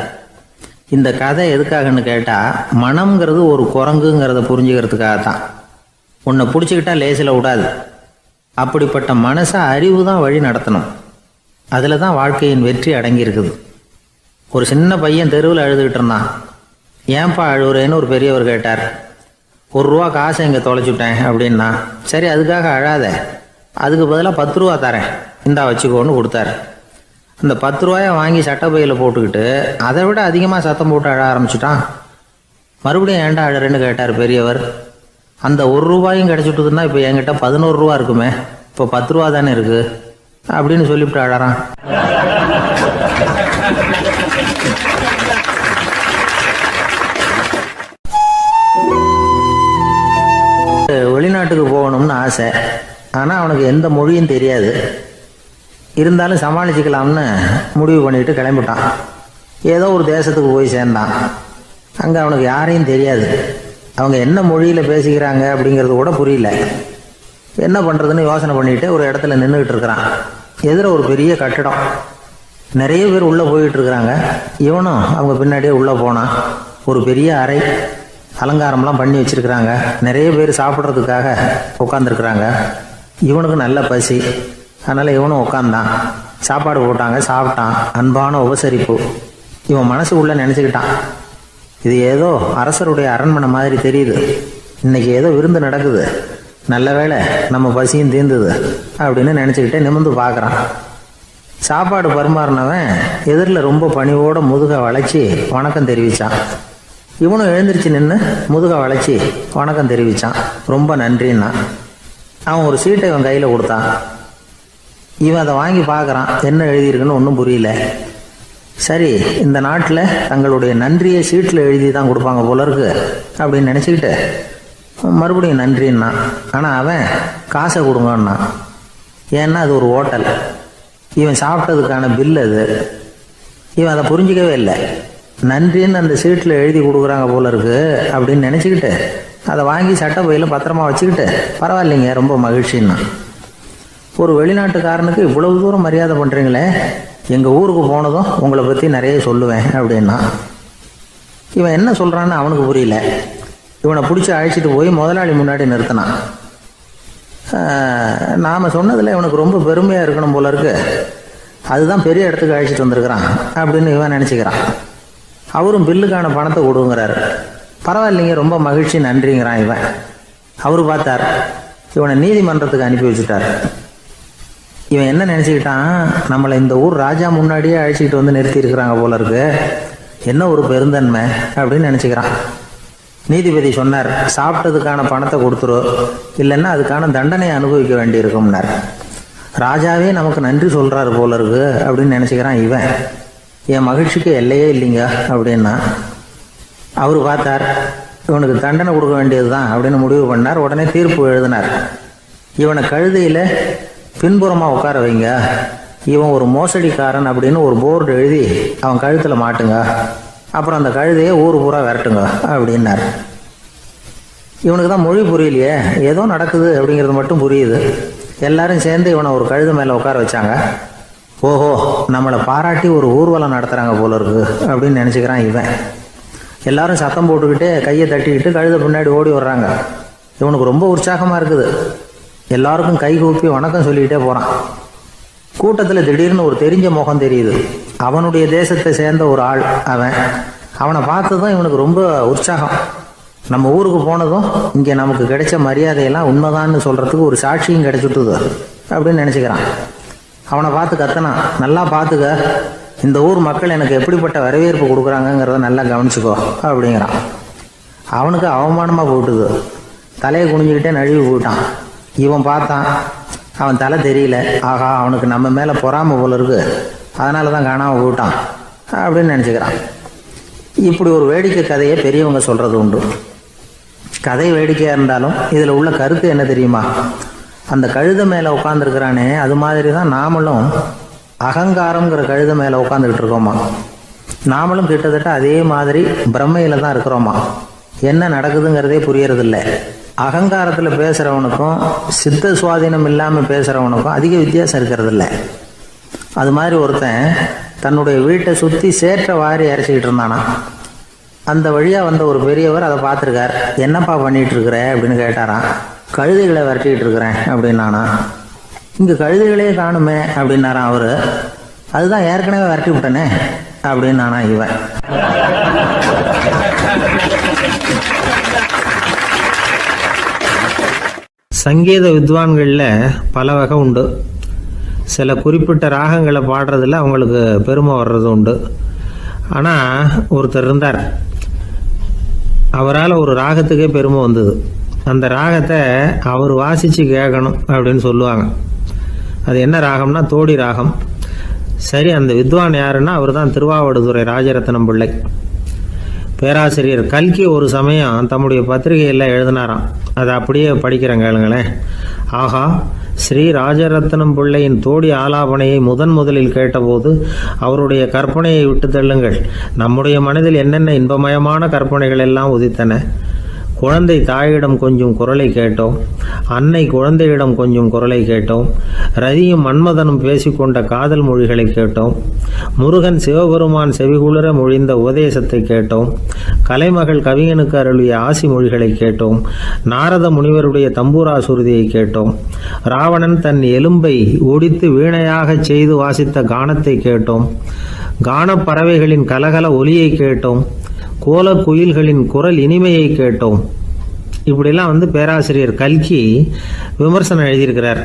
இந்த கதை எதுக்காகன்னு கேட்டால், மனம்ங்கிறது ஒரு குரங்குங்கிறத புரிஞ்சுக்கிறதுக்காகத்தான். உன்னை பிடிச்சிக்கிட்டா லேசில் விடாது. அப்படிப்பட்ட மனசை அறிவு தான் வழி நடத்தணும். அதில் தான் வாழ்க்கையின் வெற்றி அடங்கியிருக்குது. ஒரு சின்ன பையன் தெருவில் அழுதுகிட்டு இருந்தான். ஏன்பா அழுகுறேன்னு ஒரு பெரியவர் கேட்டார். 1 ரூபா காசை இங்கே தொலைச்சுட்டேன் அப்படின்னா. சரி, அதுக்காக அழாத, அதுக்கு பதிலாக 10 ரூபா தரேன், இந்தா வச்சுக்கோன்னு கொடுத்தாரு. அந்த 10 ரூபாயை வாங்கி சட்டப்பையில் போட்டுக்கிட்டு அதை விட அதிகமாக சத்தம் போட்டு அழ ஆரம்பிச்சுட்டான். மறுபடியும் ஏன்டா அழறேன்னு கேட்டார் பெரியவர். அந்த 1 ரூபாயும் கிடச்சிட்டுதுன்னா இப்போ என்கிட்ட 11 ரூபா இருக்குமே, இப்போ 10 ரூபா தானே இருக்குது அப்படின்னு சொல்லிவிட்டு அழறான். வெளிநாட்டுக்கு போகணும்னு ஆசை. ஆனால் அவனுக்கு எந்த மொழியும் தெரியாது. இருந்தாலும் சமாளிச்சுக்கலாம்னு முடிவு பண்ணிட்டு கிளம்பிட்டான். ஏதோ ஒரு தேசத்துக்கு போய் சேர்ந்தான். அங்கே அவனுக்கு யாரையும் தெரியாது. அவங்க என்ன மொழியில் பேசிக்கிறாங்க அப்படிங்கிறது கூட புரியல. என்ன பண்ணுறதுன்னு யோசனை பண்ணிட்டு ஒரு இடத்துல நின்றுக்கிட்டு இருக்கிறான். எதிர ஒரு பெரிய கட்டிடம். நிறைய பேர் உள்ளே போயிட்டு இருக்கிறாங்க. இவனும் அவங்க பின்னாடியே உள்ளே போனான். ஒரு பெரிய அறை, அலங்காரம்லாம் பண்ணி வச்சிருக்கிறாங்க. நிறைய பேர் சாப்பிட்றதுக்காக உட்காந்துருக்குறாங்க. இவனுக்கு நல்ல பசி, அதனால் இவனும் உட்காந்தான். சாப்பாடு போட்டாங்க, சாப்பிட்டான். அன்பான உபசரிப்பு. இவன் மனசு உள்ள நினச்சிக்கிட்டான், இது ஏதோ அரசருடைய அரண்மனை மாதிரி தெரியுது, இன்னைக்கு ஏதோ விருந்து நடக்குது, நல்ல வேளை நம்ம பசியும் தீர்ந்தது அப்படின்னு நினச்சிக்கிட்டே நிமிர்ந்து பார்க்குறான். சாப்பாடு பரிமாறினவன் எதிரில் ரொம்ப பணிவோட முதுகை வளைச்சி வணக்கம் தெரிவித்தான். இவனும் எழுந்திரிச்சு நின்று முதுகை வளைச்சி வணக்கம் தெரிவித்தான். ரொம்ப நன்றின்னா. அவன் ஒரு சீட்டை இவன் கையில் கொடுத்தான். இவன் அதை வாங்கி பார்க்குறான். என்ன எழுதியிருக்குன்னு ஒன்றும் புரியல. சரி, இந்த நாட்டில் தங்களுடைய நன்றியை சீட்டில் எழுதி தான் கொடுப்பாங்க போல இருக்கு அப்படின்னு நினச்சிக்கிட்டு மறுபடியும் நன்றின்னா. ஆனால் அவன் காசை கொடுங்கன்னா. ஏன்னா அது ஒரு ஹோட்டல், இவன் சாப்பிட்டதுக்கான பில் அது. இவன் அதை புரிஞ்சிக்கவே இல்லை. நன்றின்னு அந்த சீட்டில் எழுதி கொடுக்குறாங்க போல இருக்கு அப்படின்னு நினச்சிக்கிட்டு அதை வாங்கி சட்டை பையில் பத்திரமா வச்சுக்கிட்டு, பரவாயில்லைங்க, ரொம்ப மகிழ்ச்சின்னா. ஒரு வெளிநாட்டுக்காரனுக்கு இவ்வளவு தூரம் மரியாதை பண்ணுறீங்களே, எங்கள் ஊருக்கு போனதும் உங்களை பற்றி நிறைய சொல்லுவேன் அப்படின்னா. இவன் என்ன சொல்கிறான்னு அவனுக்கு புரியல. இவனை பிடிச்சி அழைச்சிட்டு போய் முதலாளி முன்னாடி நிறுத்தினான். நாம் சொன்னதில் இவனுக்கு ரொம்ப பெருமையாக இருக்கணும் போல இருக்கு, அதுதான் பெரிய இடத்துக்கு அழைச்சிட்டு வந்திருக்கிறான் அப்படின்னு இவன் நினச்சிக்கிறான். அவரும் பில்லுக்கான பணத்தை கொடுங்கிறாரு. பரவாயில்லைங்க, ரொம்ப மகிழ்ச்சி, நன்றிங்கிறான் இவன். அவரு பார்த்தார், இவனை நீதிமன்றத்துக்கு அனுப்பி வச்சுட்டார். இவன் என்ன நினச்சிக்கிட்டான், நம்மளை இந்த ஊர் ராஜா முன்னாடியே அழைச்சிக்கிட்டு வந்து நிறுத்தி இருக்கிறாங்க போல இருக்கு, என்ன ஒரு பெருந்தன்மை அப்படின்னு நினச்சிக்கிறான். நீதிபதி சொன்னார், சாப்பிட்டதுக்கான பணத்தை கொடுத்துரு, இல்லைன்னா அதுக்கான தண்டனையை அனுபவிக்க வேண்டியிருக்கும்னார். ராஜாவே நமக்கு நன்றி சொல்கிறாரு போல இருக்கு அப்படின்னு நினச்சிக்கிறான் இவன். என் மகிழ்ச்சிக்கு எல்லையே இல்லைங்க அப்படின்னா. அவர் பார்த்தார், இவனுக்கு தண்டனை கொடுக்க வேண்டியது தான் அப்படின்னு முடிவு பண்ணார். உடனே தீர்ப்பு எழுதினார். இவனை கழுதையில் பின்புறமாக உட்கார வைங்க, இவன் ஒரு மோசடிக்காரன் அப்படின்னு ஒரு போர்டு எழுதி அவன் கழுத்தில் மாட்டுங்க, அப்புறம் அந்த கழுதையை ஊர் பூரா விரட்டுங்க அப்படின்னார். இவனுக்கு தான் மொழி புரியலையே, ஏதோ நடக்குது அப்படிங்கிறது மட்டும் புரியுது. எல்லாரும் சேர்ந்து இவனை ஒரு கழுதை மேலே உட்கார வச்சாங்க. ஓஹோ, நம்மளை பாராட்டி ஒரு ஊர்வலம் நடத்துகிறாங்க போல இருக்கு அப்படின்னு நினச்சிக்கிறான் இவன். எல்லாரும் சத்தம் போட்டுக்கிட்டே கையை தட்டிக்கிட்டு கழுத பின்னாடி ஓடி வர்றாங்க. இவனுக்கு ரொம்ப உற்சாகமாக இருக்குது. எல்லாருக்கும் கை கூப்பி வணக்கம் சொல்லிக்கிட்டே போகிறான். கூட்டத்தில் திடீர்னு ஒரு தெரிஞ்ச முகம் தெரியுது. அவனுடைய தேசத்தை சேர்ந்த ஒரு ஆள் அவன். அவனை பார்த்ததும் இவனுக்கு ரொம்ப உற்சாகம். நம்ம ஊருக்கு போனதும் இங்கே நமக்கு கிடைச்ச மரியாதையெல்லாம் உண்மைதான்னு சொல்கிறதுக்கு ஒரு சாட்சியும் கிடைச்சிட்டுது அப்படின்னு நினச்சிக்கிறான். அவனை பார்த்து கத்தனான், நல்லா பார்த்துக்க, இந்த ஊர் மக்கள் எனக்கு எப்படிப்பட்ட வரவேற்பு கொடுக்குறாங்கங்கிறத நல்லா கவனிச்சுக்கோ அப்படிங்கிறான். அவனுக்கு அவமானமாக போட்டுது. தலையை குனிஞ்சிக்கிட்டே நழுவி போயிட்டான். இவன் பார்த்தான், அவன் தலை தெரியல. ஆகா, அவனுக்கு நம்ம மேலே பொறாமை போல இருக்கு, அதனால தான் காணாமல் போயிட்டான் அப்படின்னு நினச்சிக்கிறான். இப்படி ஒரு வேடிக்கை கதையை பெரியவங்க சொல்கிறது உண்டு. கதை வேடிக்கையாக இருந்தாலும் இதில் உள்ள கருத்து என்ன தெரியுமா? அந்த கழுதை மேலே உட்காந்துருக்கிறானே, அது மாதிரி தான் நாமளும் அகங்காரங்கிற கழுதை மேலே உட்காந்துக்கிட்டு இருக்கோமா. நாமளும் கிட்டத்தட்ட அதே மாதிரி பிரம்மையில் தான் இருக்கிறோமா. என்ன நடக்குதுங்கிறதே புரியறதில்லை. அகங்காரத்தில் பேசுகிறவனுக்கும் சித்த சுவாதீனம் இல்லாமல் பேசுகிறவனுக்கும் அதிக வித்தியாசம் இருக்கிறதில்ல. அது மாதிரி ஒருத்தன் தன்னுடைய வீட்டை சுற்றி சேற்றை வாரி இறைச்சிக்கிட்டு இருந்தானா. அந்த வழியாக வந்த ஒரு பெரியவர் அதை பார்த்துருக்கார். என்னப்பா பண்ணிகிட்டு இருக்கிற அப்படின்னு கேட்டாரான். கழுதைகளை விரட்டிக்கிட்டு இருக்கிறேன் அப்படின்னானா. இங்கே கழுதைகளே காணுமே அப்படின்னாரான் அவர். அதுதான் ஏற்கனவே விரட்டி விட்டனே அப்படின்னானா இவன். சங்கீத வித்வான்களில் பல வகை உண்டு. சில குறிப்பிட்ட ராகங்களை பாடுறதில் அவங்களுக்கு பெருமை வர்றது உண்டு. ஆனால் ஒருத்தர் இருந்தார், அவரால் ஒரு ராகத்துக்கே பெருமை வந்தது. அந்த ராகத்தை அவர் வாசித்து கேட்கணும் அப்படின்னு சொல்லுவாங்க. அது என்ன ராகம்னா தோடி ராகம். சரி, அந்த வித்வான் யாருன்னா அவர் தான் திருவாவடுதுறை ராஜரத்னம் பிள்ளை. பேராசிரியர் கல்கி ஒரு சமயம் தம்முடைய பத்திரிகையில் எழுதினாராம். அதை அப்படியே படிக்கிறேன் கேளுங்களேன். ஆகா, ஸ்ரீ ராஜரத்னம் பிள்ளையின் தோடி ஆலாபனையை முதலில் கேட்டபோது அவருடைய கற்பனையை விட்டு தள்ளுங்கள். நம்முடைய மனதில் என்னென்ன இன்பமயமான கற்பனைகள் எல்லாம் உதித்தன. குழந்தை தாயிடம் கொஞ்சம் குரலை கேட்டோம், அன்னை குழந்தையிடம் கொஞ்சம் குரலை கேட்டோம், ரதியும் மன்மதனும் பேசிக்கொண்ட காதல் மொழிகளை கேட்டோம், முருகன் சிவபெருமான் செவிகுளிர மொழிந்த உபதேசத்தை கேட்டோம், கலைமகள் கவிஞனுக்கு அருளிய ஆசி மொழிகளை கேட்டோம், நாரத முனிவருடைய தம்பூரா சுருதியை கேட்டோம், ராவணன் தன் எலும்பை ஒடித்து வீணையாக செய்து வாசித்த கானத்தை கேட்டோம், கானப்பறவைகளின் கலகல ஒலியை கேட்டோம், கோல குயில்களின் குரல் இனிமையை கேட்டோம். இப்படிலாம் பேராசிரியர் கல்கி விமர்சனம் எழுதியிருக்கிறார்.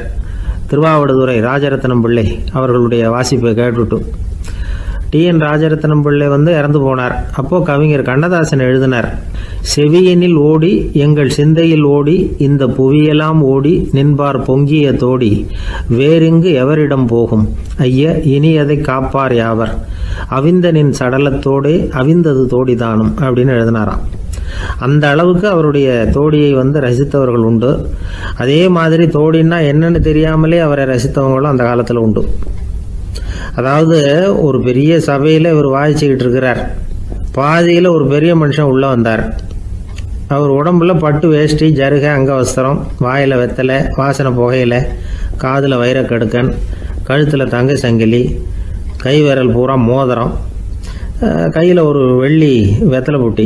திருவாவடுதுறை ராஜரத்னம் பிள்ளை அவர்களுடைய வாசிப்பை கேட்டுட்டு டி.என். ராஜரத்னம் பிள்ளை இறந்து போனார். அப்போது கவிஞர் கண்ணதாசன் எழுதினார், செவியனில் ஓடி எங்கள் சிந்தையில் ஓடி இந்த புவியெல்லாம் ஓடி நின்பார் பொங்கிய தோடி வேறிங்கு எவரிடம் போகும் ஐய இனி அதை காப்பார் யாவர் அவிந்தனின் சடலத்தோடே அவிந்தது தோடிதானும் அப்படின்னு எழுதினாராம். அந்த அளவுக்கு அவருடைய தோடியை ரசித்தவர்கள் உண்டு. அதே மாதிரி தோடின்னா என்னன்னு தெரியாமலே அவரை ரசித்தவங்களும் அந்த காலத்தில் உண்டு. அதாவது ஒரு பெரிய சபையில் இவர் வாசிச்சுக்கிட்டு இருக்கிறார். பாதியில் ஒரு பெரிய மனுஷன் உள்ளே வந்தார். அவர் உடம்புல பட்டு வேஷ்டி, ஜருகை, அங்கவஸ்திரம், வாயில் வெத்தலை, வாசனை புகையில, காதில் வைரக்கடுக்கன், கழுத்தில் தங்க சங்கிலி, கை விரல் பூரா மோதிரம், கையில் ஒரு வெள்ளி வெத்தலை புட்டி,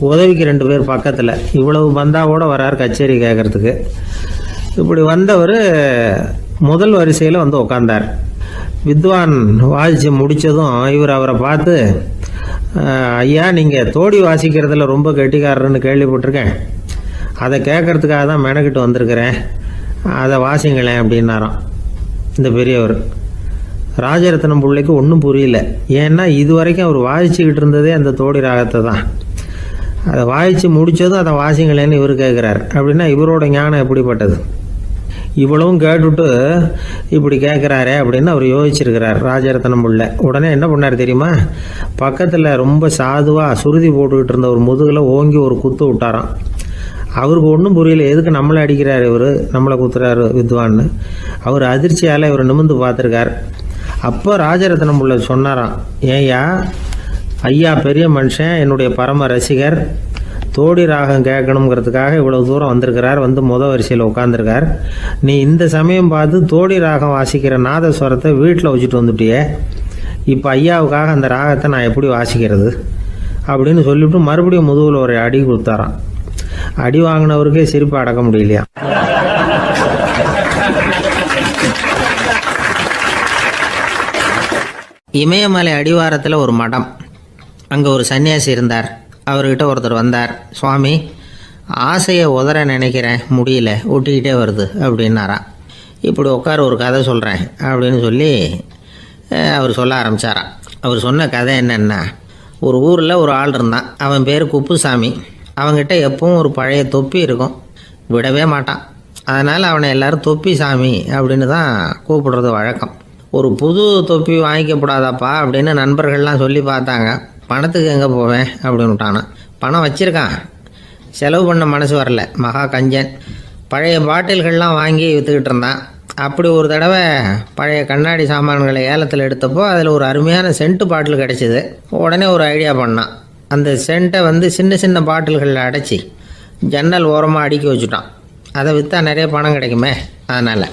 உதவிக்கு 2 பேர் பக்கத்தில். இவ்வளவு பந்தாவோடு வரார் கச்சேரி கேட்குறதுக்கு. இப்படி வந்தவர் முதல் வரிசையில் வந்து உக்காந்தார். வித்வான் வாசித்து முடித்ததும் இவர் அவரை பார்த்து, ஐயா, நீங்கள் தோடி வாசிக்கிறதுல ரொம்ப கெட்டிக்காரர்னு கேள்விப்பட்டிருக்கேன், அதை கேட்கறதுக்காக தான் மெனக்கிட்டு வந்திருக்கிறேன், அதை வாசிங்களேன் அப்படின்னாராம் இந்த பெரியவர். ராஜரத்னம் பிள்ளைக்கு ஒன்றும் புரியல. ஏன்னா இது வரைக்கும் அவர் வாசிச்சுக்கிட்டு இருந்ததே அந்த தோடி ராகத்தை தான். அதை வாசித்து முடித்ததும் அதை வாசிங்களேன்னு இவர் கேட்குறார். அப்படின்னா இவரோட ஞானம் எப்படிப்பட்டது? இவ்வளவும் கேட்டுட்டு இப்படி கேட்குறாரே அப்படின்னு அவர் யோசிச்சிருக்கிறார் ராஜரத்னம் பிள்ளை. உடனே என்ன பண்ணார் தெரியுமா? பக்கத்தில் ரொம்ப சாதுவாக சுருதி போட்டுக்கிட்டு இருந்த ஒரு முதுகில் ஓங்கி ஒரு குத்து விட்டாராம். அவருக்கு ஒன்றும் புரியல, எதுக்கு நம்மளை அடிக்கிறார் இவர், நம்மளை குத்துறாரு வித்வான்னு. அவர் அதிர்ச்சியால் இவர் நிமிர்ந்து பார்த்துருக்கார். அப்போ ராஜரத்னம் பிள்ளை சொன்னாராம், ஏய்யா, ஐயா பெரிய மனுஷன், என்னுடைய பரம ரசிகர், தோடி ராகம் கேட்கணுங்கிறதுக்காக இவ்வளோ தூரம் வந்திருக்கிறார், வந்து வரிசையில் உட்காந்துருக்கார். நீ இந்த சமயம் பார்த்து தோடி ராகம் வாசிக்கிற நாதஸ்வரத்தை வீட்டில் வச்சுட்டு வந்துட்டியே, இப்போ ஐயாவுக்காக அந்த ராகத்தை நான் எப்படி வாசிக்கிறது அப்படின்னு சொல்லிவிட்டு மறுபடியும் முதுகில் ஒரு அடி கொடுத்தாராம். அடி வாங்கினவருக்கே சிரிப்பு அடக்க முடியலையா. இமயமலை அடிவாரத்தில் ஒரு மடம். அங்கே ஒரு சன்னியாசி இருந்தார். அவர்கிட்ட ஒருத்தர் வந்தார். சுவாமி, ஆசையை உதற நினைக்கிறேன், முடியல, ஒட்டிக்கிட்டே வருது அப்படின்னாராம். இப்படி உட்கார, ஒரு கதை சொல்கிறேன் அப்படின்னு சொல்லி அவர் சொல்ல ஆரம்பித்தாராம். அவர் சொன்ன கதை என்னென்னா, ஒரு ஊரில் ஒரு ஆள் இருந்தான். அவன் பேர் குப்புசாமி. அவங்ககிட்ட எப்பவும் ஒரு பழைய தொப்பி இருக்கும், விடவே மாட்டான். அதனால் அவனை எல்லோரும் தொப்பி சாமி அப்படின்னு தான் கூப்பிடுறது வழக்கம். ஒரு புது தொப்பி வாங்கிக்கப்படாதாப்பா அப்படின்னு நண்பர்கள்லாம் சொல்லி பார்த்தாங்க. பணத்துக்கு எங்கே போவேன் அப்படின்னு விட்டானான். பணம் வச்சுருக்கான், செலவு பண்ண மனசு வரல, மகா கஞ்சன். பழைய பாட்டில்கள்லாம் வாங்கி விற்றுக்கிட்டு இருந்தான். அப்படி ஒரு தடவை பழைய கண்ணாடி சாமான்களை ஏலத்தில் எடுத்தப்போ அதில் ஒரு அருமையான சென்ட்டு பாட்டில் கிடச்சிது. உடனே ஒரு ஐடியா பண்ணான். அந்த சென்ட்டை வந்து சின்ன சின்ன பாட்டில்களில் அடைச்சி ஜன்னல் ஓரமாக அடுக்கி வச்சுட்டான். அதை விற்றா நிறைய பணம் கிடைக்குமே. அதனால்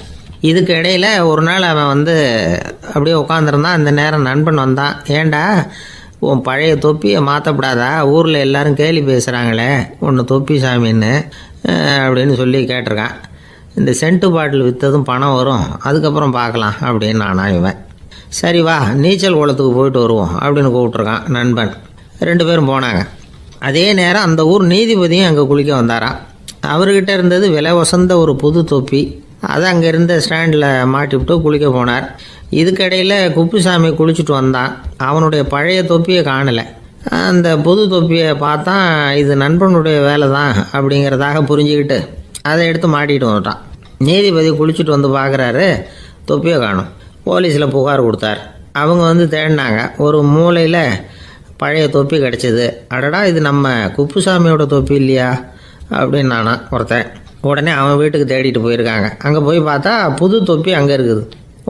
இதுக்கு இடையில் ஒரு நாள் அவன் வந்து அப்படியே உட்காந்துருந்தான். அந்த நேரம் நண்பன் வந்தான். ஏண்டா, உன் பழைய தொப்பியை மாற்றப்படாதா, ஊரில் எல்லோரும் கேலி பேசுகிறாங்களே ஒன்று தொப்பி சாமின்னு அப்படின்னு சொல்லி கேட்டிருக்கான். இந்த சென்ட்டு பாட்டில் விற்றதும் பணம் வரும், அதுக்கப்புறம் பார்க்கலாம் அப்படின்னு நானா இவன். சரி வா, நீச்சல் குளத்துக்கு போயிட்டு வருவோம் அப்படின்னு கூப்பிட்ருக்கான் நண்பன். 2 பேரும் போனாங்க. அதே நேரம் அந்த ஊர் நீதிபதியும் அங்கே குளிக்க வந்தாராம். அவர்கிட்ட இருந்தது விலை வசந்த ஒரு புது தொப்பி. அதை அங்கே இருந்த ஸ்டாண்டில் மாட்டிவிட்டு குளிக்க போனார். இதுக்கிடையில் குப்புசாமி குளிச்சுட்டு வந்தான். அவனுடைய பழைய தொப்பியை காணலை. அந்த புது தொப்பியை பார்த்தா இது நண்பனுடைய வேலை தான் அப்படிங்கிறதாக புரிஞ்சுக்கிட்டு அதை எடுத்து மாட்டிகிட்டு வந்துட்டான். நீதிபதி குளிச்சுட்டு வந்து பார்க்குறாரு, தொப்பியை காணும். போலீஸில் புகார் கொடுத்தார். அவங்க வந்து தேடினாங்க. ஒரு மூலையில் பழைய தொப்பி கிடச்சிது. அடடா, இது நம்ம குப்புசாமியோட தொப்பி இல்லையா அப்படின்னு நானா ஒருத்தன். உடனே அவன் வீட்டுக்கு தேடிட்டு போயிருக்காங்க. அங்கே போய் பார்த்தா புது தொப்பி அங்கே இருக்குது.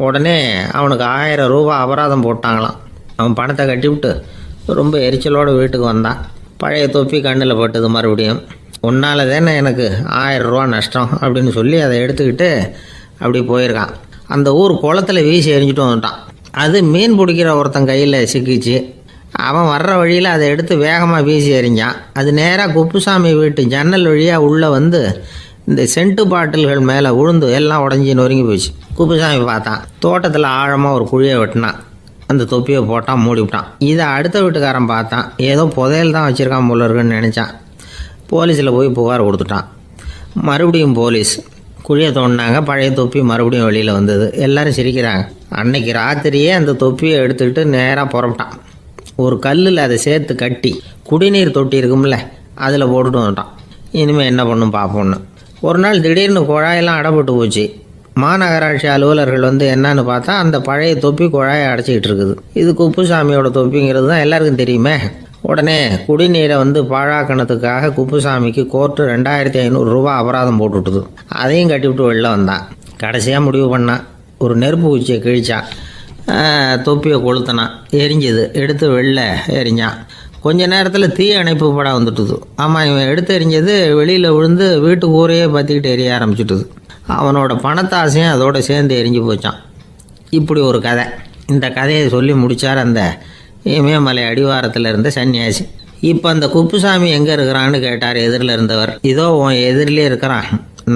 உடனே அவனுக்கு 1000 ரூபா அபராதம் போட்டாங்களாம். அவன் பணத்தை கட்டிவிட்டு ரொம்ப எரிச்சலோடு வீட்டுக்கு வந்தான். பழைய தொப்பி கண்ணில் பட்டது. மறுபடியும், உன்னால் தானே எனக்கு 1000 ரூபா நஷ்டம் அப்படின்னு சொல்லி அதை எடுத்துக்கிட்டு அப்படி போயிருக்கான். அந்த ஊர் குளத்தில் வீசி எரிஞ்சிட்டு வந்துட்டான். அது மீன் பிடிக்கிற ஒருத்தன் கையில் சிக்கிச்சு. அவன் வர்ற வழியில் அதை எடுத்து வேகமாக வீசி எறிஞ்சான். அது நேராக குப்புசாமி வீட்டு ஜன்னல் வழியாக உள்ளே வந்து இந்த சென்ட்டு பாட்டில்கள் மேலே விழுந்து எல்லாம் உடஞ்சி நொறுங்கி போச்சு. குப்புசாமி பார்த்தான். தோட்டத்தில் ஆழமாக ஒரு குழியை வெட்டினான். அந்த தொப்பியை போட்டான், மூடிவிட்டான். இதை அடுத்த வீட்டுக்காரன் பார்த்தான். ஏதோ புதையல் தான் வச்சுருக்கான் போல இருக்குன்னு நினச்சான். போலீஸில் போய் புகார் கொடுத்துட்டான். மறுபடியும் போலீஸ் குழியை தோண்டினாங்க. பழைய தொப்பி மறுபடியும் வெளியில் வந்தது. எல்லோரும் சிரிக்கிறாங்க. அன்னைக்கு ராத்திரியே அந்த தொப்பியை எடுத்துக்கிட்டு நேராக புறப்பட்டான். ஒரு கல்லில் அதை சேர்த்து கட்டி குடிநீர் தொட்டி இருக்கும்ல, அதில் போட்டுட்டு வந்துட்டான். இனிமேல் என்ன பண்ணும் பார்ப்போன்னு. ஒரு நாள் திடீர்னு குழாயெல்லாம் அடைப்பட்டு போச்சு. மாநகராட்சி அலுவலர்கள் வந்து என்னன்னு பார்த்தா அந்த பழைய தொப்பி குழாயை அடைச்சிக்கிட்டு இருக்குது. இது குப்புசாமியோட தொப்பிங்கிறது தான் எல்லாருக்கும் தெரியுமே. உடனே குடிநீரை வந்து பாழாக்கணத்துக்காக குப்புசாமிக்கு கோர்ட்டு 2500 ரூபா அபராதம் போட்டுவிட்டுது. அதையும் கட்டிவிட்டு வெளில வந்தான். கடைசியாக முடிவு பண்ணான். ஒரு நெருப்பு குச்சியை கிழிச்சான். தொப்பியை கொளுத்தினான். எரிஞ்சது. எடுத்து வெளில எரிஞ்சான். கொஞ்ச நேரத்தில் தீ அணைப்பு படம் வந்துட்டுது. ஆமாம், இவன் எடுத்து எரிஞ்சது வெளியில் விழுந்து வீட்டு ஊரையே பற்றிக்கிட்டு எரிய ஆரம்பிச்சுட்டுது. அவனோட பணத்தாசையும் அதோடு சேர்ந்து எரிஞ்சு போச்சான். இப்படி ஒரு கதை. இந்த கதையை சொல்லி முடித்தார் அந்த இமயமலை அடிவாரத்தில் இருந்த சன்னியாசி. இப்போ அந்த குப்புசாமி எங்கே இருக்கிறான்னு கேட்டார் எதிரில் இருந்தவர். இதோ உன் எதிரிலே இருக்கிறான்,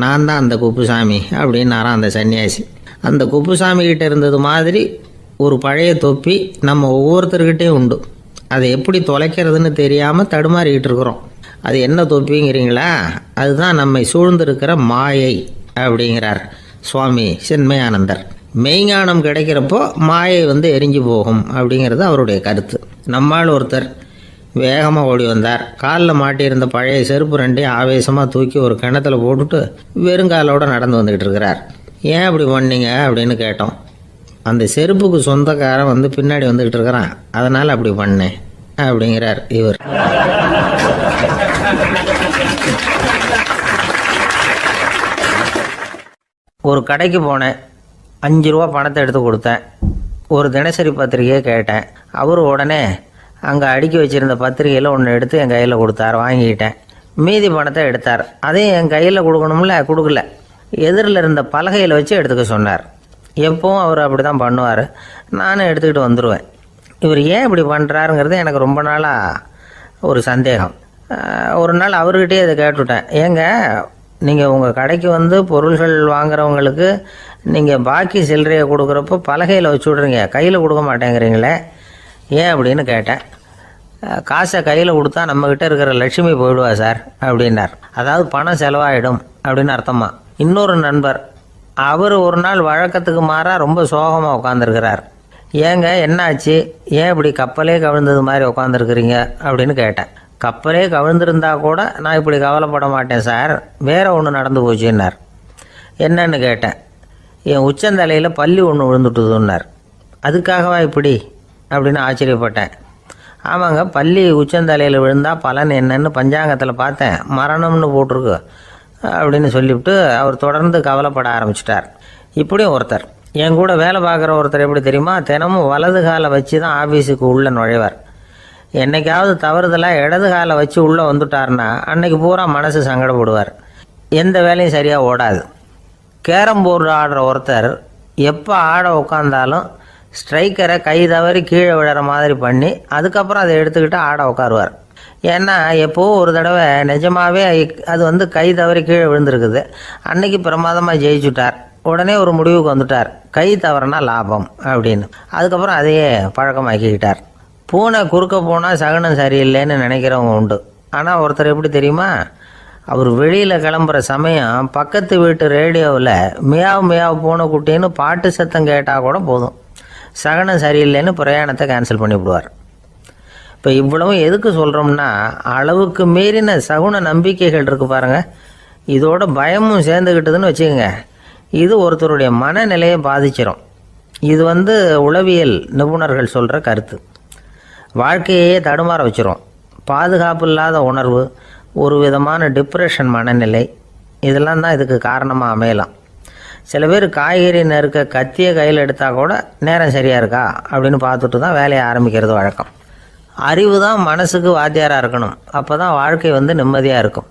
நான் தான் அந்த குப்புசாமி அப்படின்னாரான் அந்த சன்னியாசி. அந்த குப்புசாமி கிட்ட இருந்தது மாதிரி ஒரு பழைய தொப்பி நம்ம ஒவ்வொருத்தர்கிட்டையும் உண்டு. அதை எப்படி தொலைக்கிறதுன்னு தெரியாமல் தடுமாறிக்கிட்டு இருக்கிறோம். அது என்ன தொப்பிங்கிறீங்களா? அதுதான் நம்மை சூழ்ந்திருக்கிற மாயை அப்படிங்கிறார் சுவாமி சின்மயானந்தர். மெய்ஞானம் கிடைக்கிறப்போ மாயை எரிஞ்சு போகும் அப்படிங்கிறது அவருடைய கருத்து. நம்மால் ஒருத்தர் வேகமாக ஓடி வந்தார். காலில் மாட்டியிருந்த பழைய செருப்பு ரெண்டையும் ஆவேசமாக தூக்கி ஒரு கிணத்துல போட்டுட்டு வெறுங்காலோடு நடந்து வந்துக்கிட்டு இருக்கிறார். ஏன் அப்படி பண்ணீங்க அப்படின்னு கேட்டோம். அந்த செருப்புக்கு சொந்தக்காரன் பின்னாடி வந்துக்கிட்டு இருக்கிறான், அதனால் அப்படி பண்ணேன் அப்படிங்கிறார் இவர். ஒரு கடைக்கு போனேன், 5 ரூபா பணத்தை எடுத்து கொடுத்தேன். ஒரு தினசரி பத்திரிகையை கேட்டேன். அவர் உடனே அங்கே அடுக்கி வச்சுருந்த பத்திரிகையில் ஒன்று எடுத்து என் கையில் கொடுத்தார். வாங்கிக்கிட்டேன். மீதி பணத்தை எடுத்தார். அதையும் என் கையில் கொடுக்கணும்ல, கொடுக்கல. எதிரில் இருந்த பலகையில் வச்சு எடுத்துக்க சொன்னார். எப்பவும் அவர் அப்படி தான் பண்ணுவார். நானும் எடுத்துக்கிட்டு வந்துடுவேன். இவர் ஏன் இப்படி பண்ணுறாருங்கிறது எனக்கு ரொம்ப நாளாக ஒரு சந்தேகம். ஒரு நாள் அவர்கிட்டயே இதை கேட்டுவிட்டேன். ஏங்க, நீங்கள் உங்கள் கடைக்கு பொருள்கள் வாங்குறவங்களுக்கு நீங்கள் பாக்கி சில்லறையை கொடுக்குறப்போ பலகையில் வச்சு விட்றீங்க, கையில் கொடுக்க மாட்டேங்கிறீங்களே, ஏன் அப்படின்னு கேட்டேன். காசை கையில் கொடுத்தா நம்மக்கிட்ட இருக்கிற லட்சுமி போயிடுவா சார் அப்படின்னார். அதாவது பணம் செலவாயிடும் அப்படின்னு அர்த்தமா. இன்னொரு நண்பர், அவர் ஒரு நாள் வழக்கத்துக்கு மாறாக ரொம்ப சோகமாக உட்காந்துருக்கிறார். ஏங்க என்னாச்சு, ஏன் இப்படி கப்பலே கவிழ்ந்தது மாதிரி உட்காந்துருக்குறீங்க அப்படின்னு கேட்டேன். கப்பலே கவிழ்ந்திருந்தா கூட நான் இப்படி கவலைப்பட மாட்டேன் சார், வேற ஒன்று நடந்து போச்சுன்னார். என்னன்னு கேட்டேன். என் உச்சந்தலையில் பல்லி ஒன்று விழுந்துட்டுதுன்னார். அதுக்காகவா இப்படி அப்படின்னு ஆச்சரியப்பட்டேன். ஆமாங்க, பல்லி உச்சந்தலையில் விழுந்தால் பலன் என்னன்னு பஞ்சாங்கத்தில் பார்த்தேன், மரணம்னு போட்டிருக்கு அப்படின்னு சொல்லிவிட்டு அவர் தொடர்ந்து கவலைப்பட ஆரம்பிச்சிட்டார். இப்படியும் ஒருத்தர், என் கூட வேலை பார்க்குற ஒருத்தர் எப்படி தெரியுமா, தினமும் வலது காலை வச்சு தான் ஆஃபீஸுக்கு உள்ளே நுழைவார். என்னைக்காவது தவறுதலாக இடது காலை வச்சு உள்ளே வந்துட்டார்னா அன்னைக்கு பூரா மனசு சங்கடப்படுவார். எந்த வேலையும் சரியாக ஓடாது. கேரம் போர்டு ஆடுற ஒருத்தர் எப்போ ஆட உட்காந்தாலும் ஸ்ட்ரைக்கரை கை தவறி கீழே விழுற மாதிரி பண்ணி அதுக்கப்புறம் அதை எடுத்துக்கிட்டு ஆட உட்காருவார். ஏன்னா எப்போது ஒரு தடவை நிஜமாகவே அது கை தவறி கீழே விழுந்திருக்குது. அன்னைக்கு பிரமாதமாக ஜெயிச்சுட்டார். உடனே ஒரு முடிவுக்கு வந்துட்டார், கை தவறுனா லாபம் அப்படின்னு. அதுக்கப்புறம் அதையே பழக்கமாக்கிக்கிட்டார். பூனை குறுக்க போனால் சகனம் சரியில்லைன்னு நினைக்கிறவங்க உண்டு. ஆனால் ஒருத்தர் எப்படி தெரியுமா, அவர் வெளியில் கிளம்புற சமயம் பக்கத்து வீட்டு ரேடியோவில் மியாவ் மியாவ் பூனை குட்டின்னு பாட்டு சத்தம் கேட்டால் கூட போதும், சகனம் சரியில்லைன்னு பிரயாணத்தை கேன்சல் பண்ணிவிடுவார். இப்போ இவ்வளவும் எதுக்கு சொல்கிறோம்னா, அளவுக்கு மீறின சகுன நம்பிக்கைகள் இருக்குது பாருங்கள், இதோட பயமும் சேர்ந்துக்கிட்டதுன்னு வச்சுக்கோங்க, இது ஒருத்தருடைய மனநிலையை பாதிச்சிடும். இது உளவியல் நிபுணர்கள் சொல்கிற கருத்து. வாழ்க்கையே தடுமாற வச்சிரும். பாதுகாப்பு இல்லாத உணர்வு, ஒரு விதமான டிப்ரெஷன் மனநிலை, இதெல்லாம் தான் இதுக்கு காரணமாக அமையலாம். சில பேர் காய்கறி நறுக்க கத்தியை கையில் எடுத்தால் கூட நேரம் சரியாக இருக்கா அப்படின்னு பார்த்துட்டு தான் வேலையை ஆரம்பிக்கிறது வழக்கம். அறிவு தான் மனசுக்கு வாத்தியாராக இருக்கணும், அப்போ தான் வாழ்க்கை நிம்மதியாக இருக்கும்.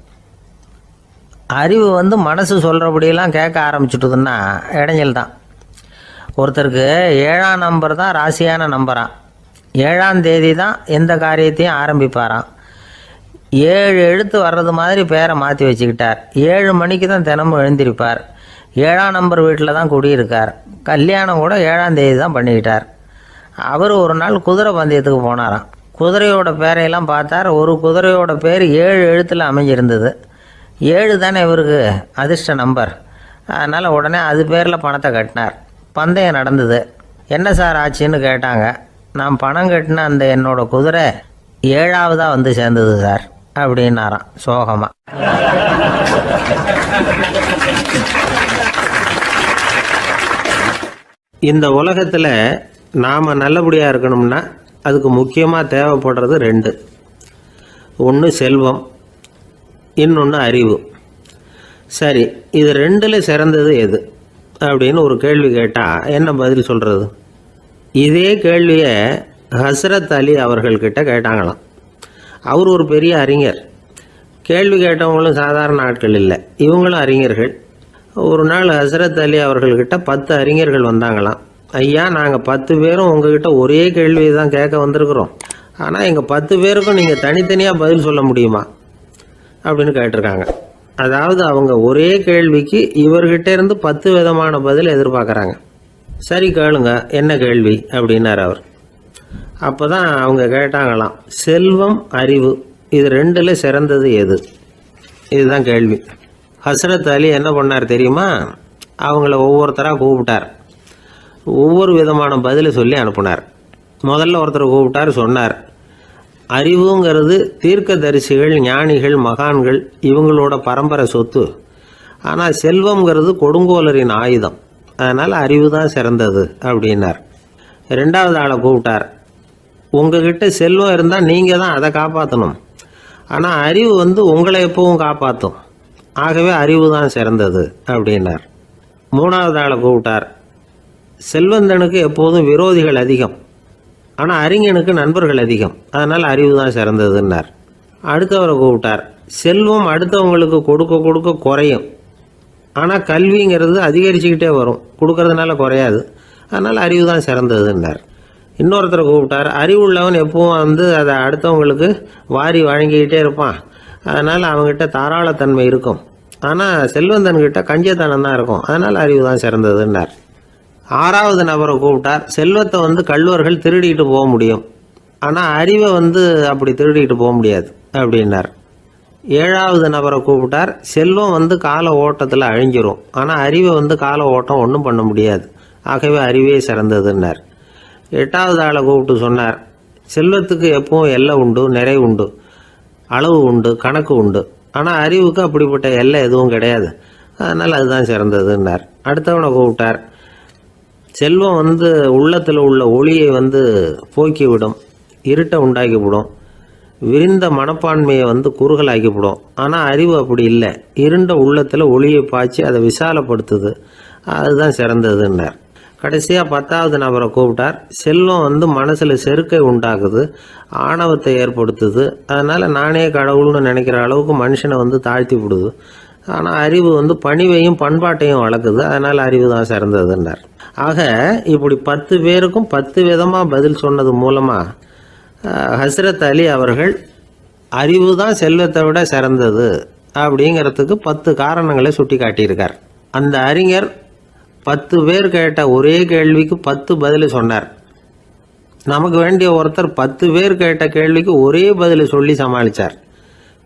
அறிவு மனசு சொல்கிறபடியெல்லாம் கேட்க ஆரம்பிச்சுட்டுதுன்னா இடைஞ்சல் தான். ஒருத்தருக்கு 7ஆம் நம்பர் தான் ராசியான நம்பரான். 7ஆம் தேதி தான் எந்த காரியத்தையும் ஆரம்பிப்பாராம். 7 எழுத்து வர்றது மாதிரி பேரை மாற்றி வச்சுக்கிட்டார். 7 மணிக்கு தான் தினமும் எழுந்திருப்பார். 7ஆம் நம்பர் வீட்டில் தான் குடியிருக்கார். கல்யாணம் கூட 7ஆம் தேதி தான் பண்ணிக்கிட்டார். அவர் ஒரு நாள் குதிரை பந்தயத்துக்கு போனாராம். குதிரையோட பேரையெல்லாம் பார்த்தார். ஒரு குதிரையோட பேர் 7 எழுத்தில் அமைஞ்சிருந்தது. 7 தானே இவருக்கு அதிர்ஷ்ட நம்பர். அதனால் உடனே அது பேரில் பணத்தை கட்டினார். பந்தயம் நடந்தது. என்ன சார் ஆச்சுன்னு கேட்டாங்க. நான் பணம் கட்டின அந்த என்னோட குதிரை 7ஆவதாக சேர்ந்தது சார் அப்படின்னாராம் சோகமாக. இந்த உலகத்தில் நாம் நல்லபடியாக இருக்கணும்னா அதுக்கு முக்கியமாக தேவைப்படுறது 2. ஒன்று செல்வம், இன்னொன்று அறிவு. சரி, இது 2ல் சிறந்தது எது அப்படின்னு ஒரு கேள்வி கேட்டால் என்ன பதில் சொல்கிறது? இதே கேள்வியை ஹஸ்ரத் அலி அவர்கள்கிட்ட கேட்டாங்களாம். அவர் ஒரு பெரிய அறிஞர். கேள்வி கேட்டவங்களும் சாதாரண ஆட்கள் இல்லை, இவங்களும் அறிஞர்கள். ஒரு நாள் ஹஸ்ரத் அலி அவர்கள்கிட்ட 10 அறிஞர்கள் வந்தாங்களாம். ஐயா, நாங்கள் 10 பேரும் உங்ககிட்ட ஒரே கேள்வி தான் கேட்க வந்திருக்கிறோம். ஆனால் எங்கள் 10 பேருக்கும் நீங்கள் தனித்தனியாக பதில் சொல்ல முடியுமா அப்படின்னு கேட்டிருக்காங்க. அதாவது அவங்க ஒரே கேள்விக்கு இவர்கிட்ட இருந்து 10 விதமான பதில் எதிர்பார்க்குறாங்க. சரி கேளுங்க, என்ன கேள்வி அப்படின்னார் அவர். அப்போ தான் அவங்க கேட்டாங்களாம், செல்வம் அறிவு இது ரெண்டில் சிறந்தது எது? இதுதான் கேள்வி. ஹஸ்ரத் அலி என்ன பண்ணார் தெரியுமா? அவங்கள ஒவ்வொருத்தராக கூப்பிட்டார். ஒவ்வொரு விதமான பதிலை சொல்லி அனுப்புனார். முதல்ல ஒருத்தரை கூப்பிட்டார், சொன்னார், அறிவுங்கிறது தீர்க்கதரிசிகள், ஞானிகள், மகான்கள் இவங்களோட பரம்பரை சொத்து. ஆனால் செல்வங்கிறது கொடுங்கோலரின் ஆயுதம். அதனால் அறிவு தான் சிறந்தது அப்படின்னார். ரெண்டாவது ஆளை கூப்பிட்டார். உங்ககிட்ட செல்வம் இருந்தால் நீங்கள் தான் அதை காப்பாற்றணும். ஆனால் அறிவு உங்களை எப்பவும் காப்பாற்றும். ஆகவே அறிவு தான் சிறந்தது அப்படின்னார். மூணாவது ஆளை கூப்பிட்டார். செல்வந்தனுக்கு எப்போதும் விரோதிகள் அதிகம், ஆனால் அறிஞனுக்கு நண்பர்கள் அதிகம். அதனால் அறிவு தான் சிறந்ததுன்னார். அடுத்தவரை கூப்பிட்டார். செல்வம் அடுத்தவங்களுக்கு கொடுக்க கொடுக்க குறையும், ஆனால் கல்விங்கிறது அதிகரிச்சுக்கிட்டே வரும், கொடுக்கறதுனால குறையாது. அதனால் அறிவு தான் சிறந்ததுன்னார். இன்னொருத்தரை கூப்பிட்டார். அறிவுள்ளவன் எப்பவும் அதை அடுத்தவங்களுக்கு வாரி வழங்கிக்கிட்டே இருப்பான். அதனால் அவங்ககிட்ட தாராளத்தன்மை இருக்கும். ஆனால் செல்வந்தன்கிட்ட கஞ்சத்தனம் தான் இருக்கும். அதனால் அறிவு தான் சிறந்ததுன்னார். ஆறாவது நபரை கூப்பிட்டார். செல்வத்தை கள்வர்கள் திருடிட்டு போக முடியும், ஆனால் அறிவை அப்படி திருடிட்டு போக முடியாது அப்படின்னார். ஏழாவது நபரை கூப்பிட்டார். செல்வம் கால ஓட்டத்தில் அழிஞ்சிரும், ஆனால் அறிவை கால ஓட்டம் ஒன்றும் பண்ண முடியாது. ஆகவே அறிவே சிறந்ததுன்னார். எட்டாவது ஆளை கூப்பிட்டு சொன்னார், செல்வத்துக்கு எப்பவும் எல்லை உண்டு, நிறை உண்டு, அளவு உண்டு, கணக்கு உண்டு. ஆனால் அறிவுக்கு அப்படிப்பட்ட எல்லை எதுவும் கிடையாது. அதனால் அதுதான் சிறந்ததுன்னார். அடுத்தவனை கூப்பிட்டார். செல்வம் உள்ளத்தில் உள்ள ஒளியை போக்கிவிடும், இருட்டை உண்டாக்கிவிடும், விரிந்த மனப்பான்மையை குறுகலாக்கிவிடும். ஆனால் அறிவு அப்படி இல்லை, இருண்ட உள்ளத்தில் ஒளியை பாய்ச்சி அதை விசாலப்படுத்துது. அதுதான் சிறந்ததுன்னார். கடைசியாக 10வது நபரை கூப்பிட்டார். செல்வம் மனசில் செருக்கை உண்டாக்குது, ஆணவத்தை ஏற்படுத்துது. அதனால் நானே கடவுள்னு நினைக்கிற அளவுக்கு மனுஷனை தாழ்த்தி விடுது. ஆனால் அறிவு பணிவையும் பண்பாட்டையும் வளர்க்குது. அதனால் அறிவு தான் சிறந்ததுன்னார். ஆக இப்படி 10 பேருக்கும் 10 விதமாக பதில் சொன்னது மூலமாக ஹஸ்ரத் அலி அவர்கள் அறிவு தான் செல்வத்தை விட சிறந்தது அப்படிங்கிறதுக்கு 10 காரணங்களை சுட்டி காட்டியிருக்கார். அந்த அறிஞர் 10 பேர் கேட்ட ஒரே கேள்விக்கு 10 பதில் சொன்னார். நமக்கு வேண்டிய ஒருத்தர் 10 பேர் கேட்ட கேள்விக்கு ஒரே பதில் சொல்லி சமாளித்தார்.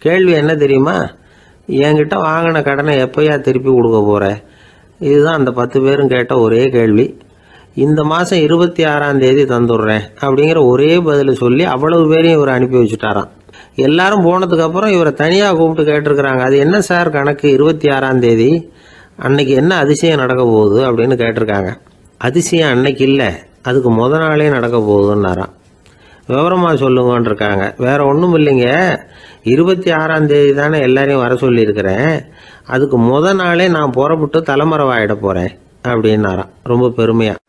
கேள்வி என்ன தெரியுமா? என்கிட்ட வாங்கின கடனை எப்போயா திருப்பி கொடுக்க போகிற? இதுதான் அந்த 10 பேரும் கேட்ட ஒரே கேள்வி. இந்த மாதம் 26ஆம் தேதி தந்துடுறேன் அப்படிங்கிற ஒரே பதில் சொல்லி அவ்வளவு பேரையும் இவர் அனுப்பி வச்சுட்டாராம். எல்லாரும் போனதுக்கப்புறம் இவரை தனியாக கூப்பிட்டு கேட்டிருக்கிறாங்க. அது என்ன சார் கணக்கு, 26ஆம் தேதி அன்னைக்கு என்ன அதிசயம் நடக்க போகுது அப்படின்னு கேட்டிருக்காங்க. அதிசயம் அன்னைக்கு இல்லை, அதுக்கு முத நாளே நடக்க போகுதுன்னாராம். விவரமாக சொல்லுங்கன்னு இருக்காங்க. வேற ஒன்றும் இல்லைங்க, 26ஆம் தேதி தானே எல்லாரையும் வர சொல்லியிருக்கிறேன், அதுக்கு முத நாளே நான் புறப்பட்டு தலைமறைவாயிட போகிறேன் அப்படின்னாராம் ரொம்ப பெருமையாக.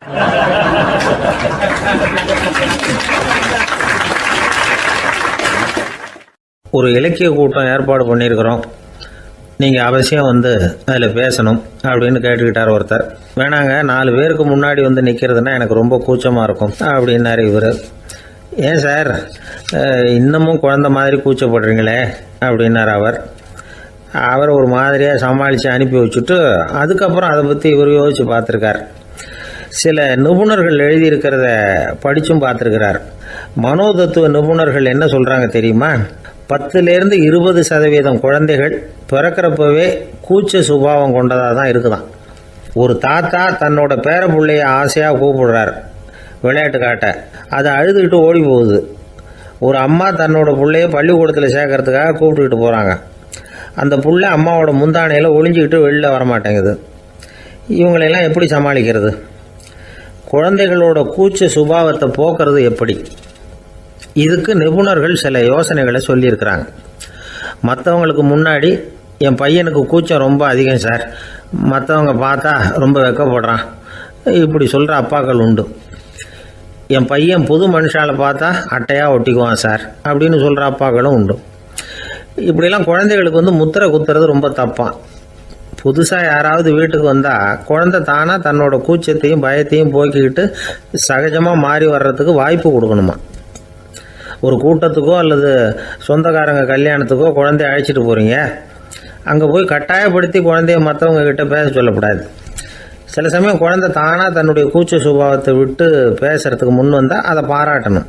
ஒரு இலக்கிய கூட்டம் ஏற்பாடு பண்ணியிருக்கிறோம், நீங்கள் அவசியம் அதில் பேசணும் அப்படின்னு கேட்டுக்கிட்டார் ஒருத்தர். வேணாங்க, 4 பேருக்கு முன்னாடி நிற்கிறதுனா எனக்கு ரொம்ப கூச்சமாக இருக்கும் அப்படின்னாரு இவர். ஏன் சார் இன்னமும் குழந்த மாதிரி கூச்சப்படுறீங்களே அப்படின்னார் அவர் ஒரு மாதிரியாக சமாளித்து அனுப்பி வச்சுட்டு அதுக்கப்புறம் அதை பற்றி இவர் யோசித்து பார்த்துருக்கார். சில நிபுணர்கள் எழுதியிருக்கிறத படித்தும் பார்த்துருக்கிறார். மனோதத்துவ நிபுணர்கள் என்ன சொல்கிறாங்க தெரியுமா? 10லேருந்து 20% குழந்தைகள் பிறக்கிறப்பவே கூச்ச சுபாவம் கொண்டதாக தான் இருக்குதான். ஒரு தாத்தா தன்னோட பேர பிள்ளைய ஆசையாக கூப்பிடுறார் விளையாட்டு காட்ட, அதை அழுதுகிட்டு ஓடி போகுது. ஒரு அம்மா தன்னோட பிள்ளைய பள்ளிக்கூடத்தில் சேர்க்கறதுக்காக கூப்பிட்டுக்கிட்டு போகிறாங்க. அந்த பிள்ளை அம்மாவோட முந்தானையில் ஒளிஞ்சிக்கிட்டு வெளில வரமாட்டேங்குது. இவங்களெல்லாம் எப்படி சமாளிக்கிறது? குழந்தைகளோட கூச்ச சுபாவத்தை போக்குறது எப்படி? இதுக்கு நிபுணர்கள் சில யோசனைகளை சொல்லியிருக்கிறாங்க. மற்றவங்களுக்கு முன்னாடி என் பையனுக்கு கூச்சம் ரொம்ப அதிகம் சார், மற்றவங்க பார்த்தா ரொம்ப வெக்கப்படுறான், இப்படி சொல்கிற அப்பாக்கள் உண்டு. என் பையன் புது மனுஷால பார்த்தா அட்டையாக ஒட்டிக்குவான் சார் அப்படின்னு சொல்கிற அப்பாக்களும் உண்டு. இப்படிலாம் குழந்தைகளுக்கு முத்திரை குத்துறது ரொம்ப தப்பான். புதுசாக யாராவது வீட்டுக்கு வந்தால் குழந்தை தானாக தன்னோட கூச்சத்தையும் பயத்தையும் போக்கிக்கிட்டு சகஜமாக மாறி வர்றதுக்கு வாய்ப்பு கொடுக்கணுமா. ஒரு கூட்டத்துக்கோ அல்லது சொந்தக்காரங்க கல்யாணத்துக்கோ குழந்தைய அழைச்சிட்டு போகிறீங்க, அங்கே போய் கட்டாயப்படுத்தி குழந்தைய மற்றவங்க கிட்ட பேச சொல்லக்கூடாது. சில சமயம் குழந்தை தானாக தன்னுடைய கூச்ச சுபாவத்தை விட்டு பேசுகிறதுக்கு முன் வந்தால் அதை பாராட்டணும்.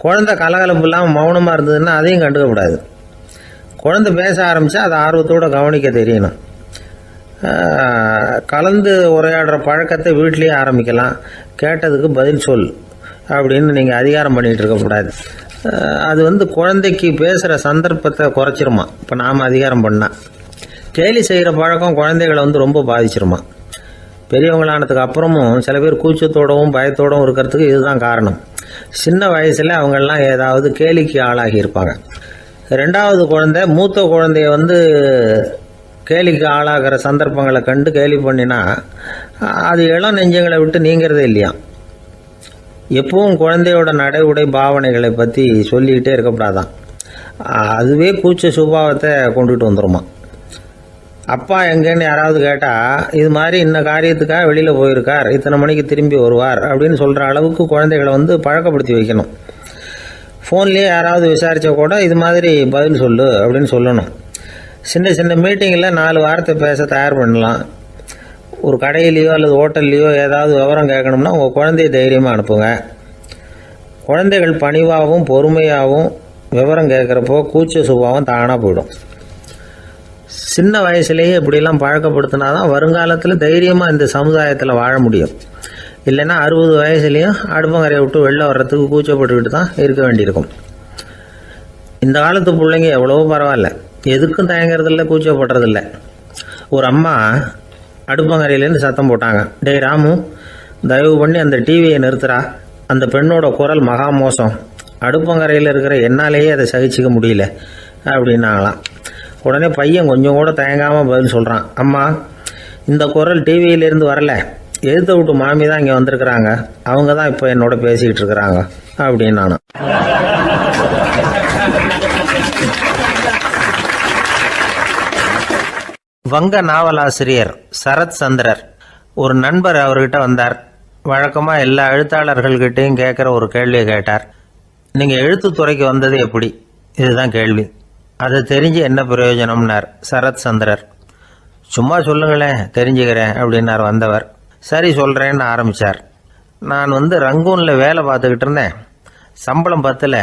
குழந்தை கலகலப்பு இல்லாமல் மௌனமாக இருந்ததுன்னா அதையும் கண்டுக்கக்கூடாது. குழந்தை பேச ஆரம்பித்தா அதை ஆர்வத்தோடு கவனிக்க தெரியணும். கலந்து உரையாடுற பழக்கத்தை வீட்லேயே ஆரம்பிக்கலாம். கேட்டதுக்கு பதில் சொல் அப்படின்னு நீங்கள் அதிகாரம் பண்ணிகிட்டு இருக்கக்கூடாது. அது குழந்தைக்கு பேசுகிற சந்தர்ப்பத்தை குறைச்சிருமா. இப்போ நாம் அதிகாரம் பண்ணால் கேலி செய்கிற பழக்கம் குழந்தைகளை ரொம்ப பாதிச்சிருமா. பெரியவங்களானதுக்கு அப்புறமும் சில பேர் கூச்சத்தோடவும் பயத்தோடவும் இருக்கிறதுக்கு இதுதான் காரணம். சின்ன வயசில் அவங்கெல்லாம் ஏதாவது கேலிக்கு ஆளாகி இருப்பாங்க. ரெண்டாவது குழந்தை மூத்த குழந்தைய கேலிக்கு ஆளாகிற சந்தர்ப்பங்களை கண்டு கேலி பண்ணினா அது இளம் நெஞ்சங்களை விட்டு நீங்கிறதே இல்லையா. எப்பவும் குழந்தையோட நடை உடை பாவனைகளை பற்றி சொல்லிக்கிட்டே இருக்கக்கூடாதான். அதுவே கூச்ச சுபாவத்தை கொண்டுட்டு வந்துடுமா. அப்பா எங்கேன்னு யாராவது கேட்டால் இது மாதிரி இன்ன காரியத்துக்காக வெளியில் போயிருக்கார், இத்தனை மணிக்கு திரும்பி வருவார் அப்படின்னு சொல்கிற அளவுக்கு குழந்தைகளை பழக்கப்படுத்தி வைக்கணும். ஃபோன்லேயே யாராவது விசாரித்தா கூட இது மாதிரி பதில் சொல்லு அப்படின்னு சொல்லணும். சின்ன சின்ன மீட்டிங்கில் 4 வார்த்தை பேச தயார் பண்ணலாம். ஒரு கடையிலையோ அல்லது ஹோட்டல்லையோ ஏதாவது விவரம் கேட்கணும்னா உங்கள் குழந்தைய தைரியமாக அனுப்புங்க. குழந்தைகள் பணிவாகவும் பொறுமையாகவும் விவரம் கேட்குறப்போ கூச்ச சுபாவம் தானாக போயிடும். சின்ன வயசுலேயே இப்படிலாம் பழக்கப்படுத்தினா தான் வருங்காலத்தில் தைரியமாக இந்த சமுதாயத்தில் வாழ முடியும். இல்லைன்னா 60 வயசுலேயும் அடுப்பங்கரையை விட்டு வெளில வர்றதுக்கு கூச்சப்பட்டுக்கிட்டு தான் இருக்க வேண்டியிருக்கும். இந்த காலத்து பிள்ளைங்க எவ்வளவோ பரவாயில்ல, எதுக்கும் தயங்குறதில்ல, கூச்சப்படுறதில்ல. ஒரு அம்மா அடுப்பங்கரையிலேருந்து சத்தம் போட்டாங்க, டேய் ராமு, தயவு பண்ணி அந்த டிவியை நிறுத்துறா, அந்த பெண்ணோட குரல் மகா மோசம், அடுப்பங்கரையில் இருக்கிற என்னாலேயே அதை சகிச்சிக்க முடியல அப்படின்னாங்களாம். உடனே பையன் கொஞ்சம் கூட தயங்காமல் பதில் சொல்கிறான், அம்மா இந்த குரல் டிவியிலேருந்து வரல, எழுத்த விட்டு மாமி தான் இங்கே வந்திருக்கிறாங்க, அவங்க தான் இப்போ என்னோட பேசிக்கிட்டு இருக்கிறாங்க அப்படின்னு நானும். வங்க நாவலாசிரியர் சரத் சந்திரர் ஒரு நண்பர் அவர்கிட்ட வந்தார். வழக்கமாக எல்லா எழுத்தாளர்கள்கிட்டையும் கேட்குற ஒரு கேள்வியை கேட்டார். நீங்கள் எழுத்துத்துறைக்கு வந்தது எப்படி? இதுதான் கேள்வி. அதை தெரிஞ்சு என்ன பிரயோஜனம்னார் சரத் சந்திரர். சும்மா சொல்லுங்களேன், தெரிஞ்சுக்கிறேன் அப்படின்னார் வந்தவர். சரி சொல்கிறேன்னு ஆரம்பித்தார். நான் ரங்கூனில் வேலை பார்த்துக்கிட்டு இருந்தேன். சம்பளம் பத்தில்,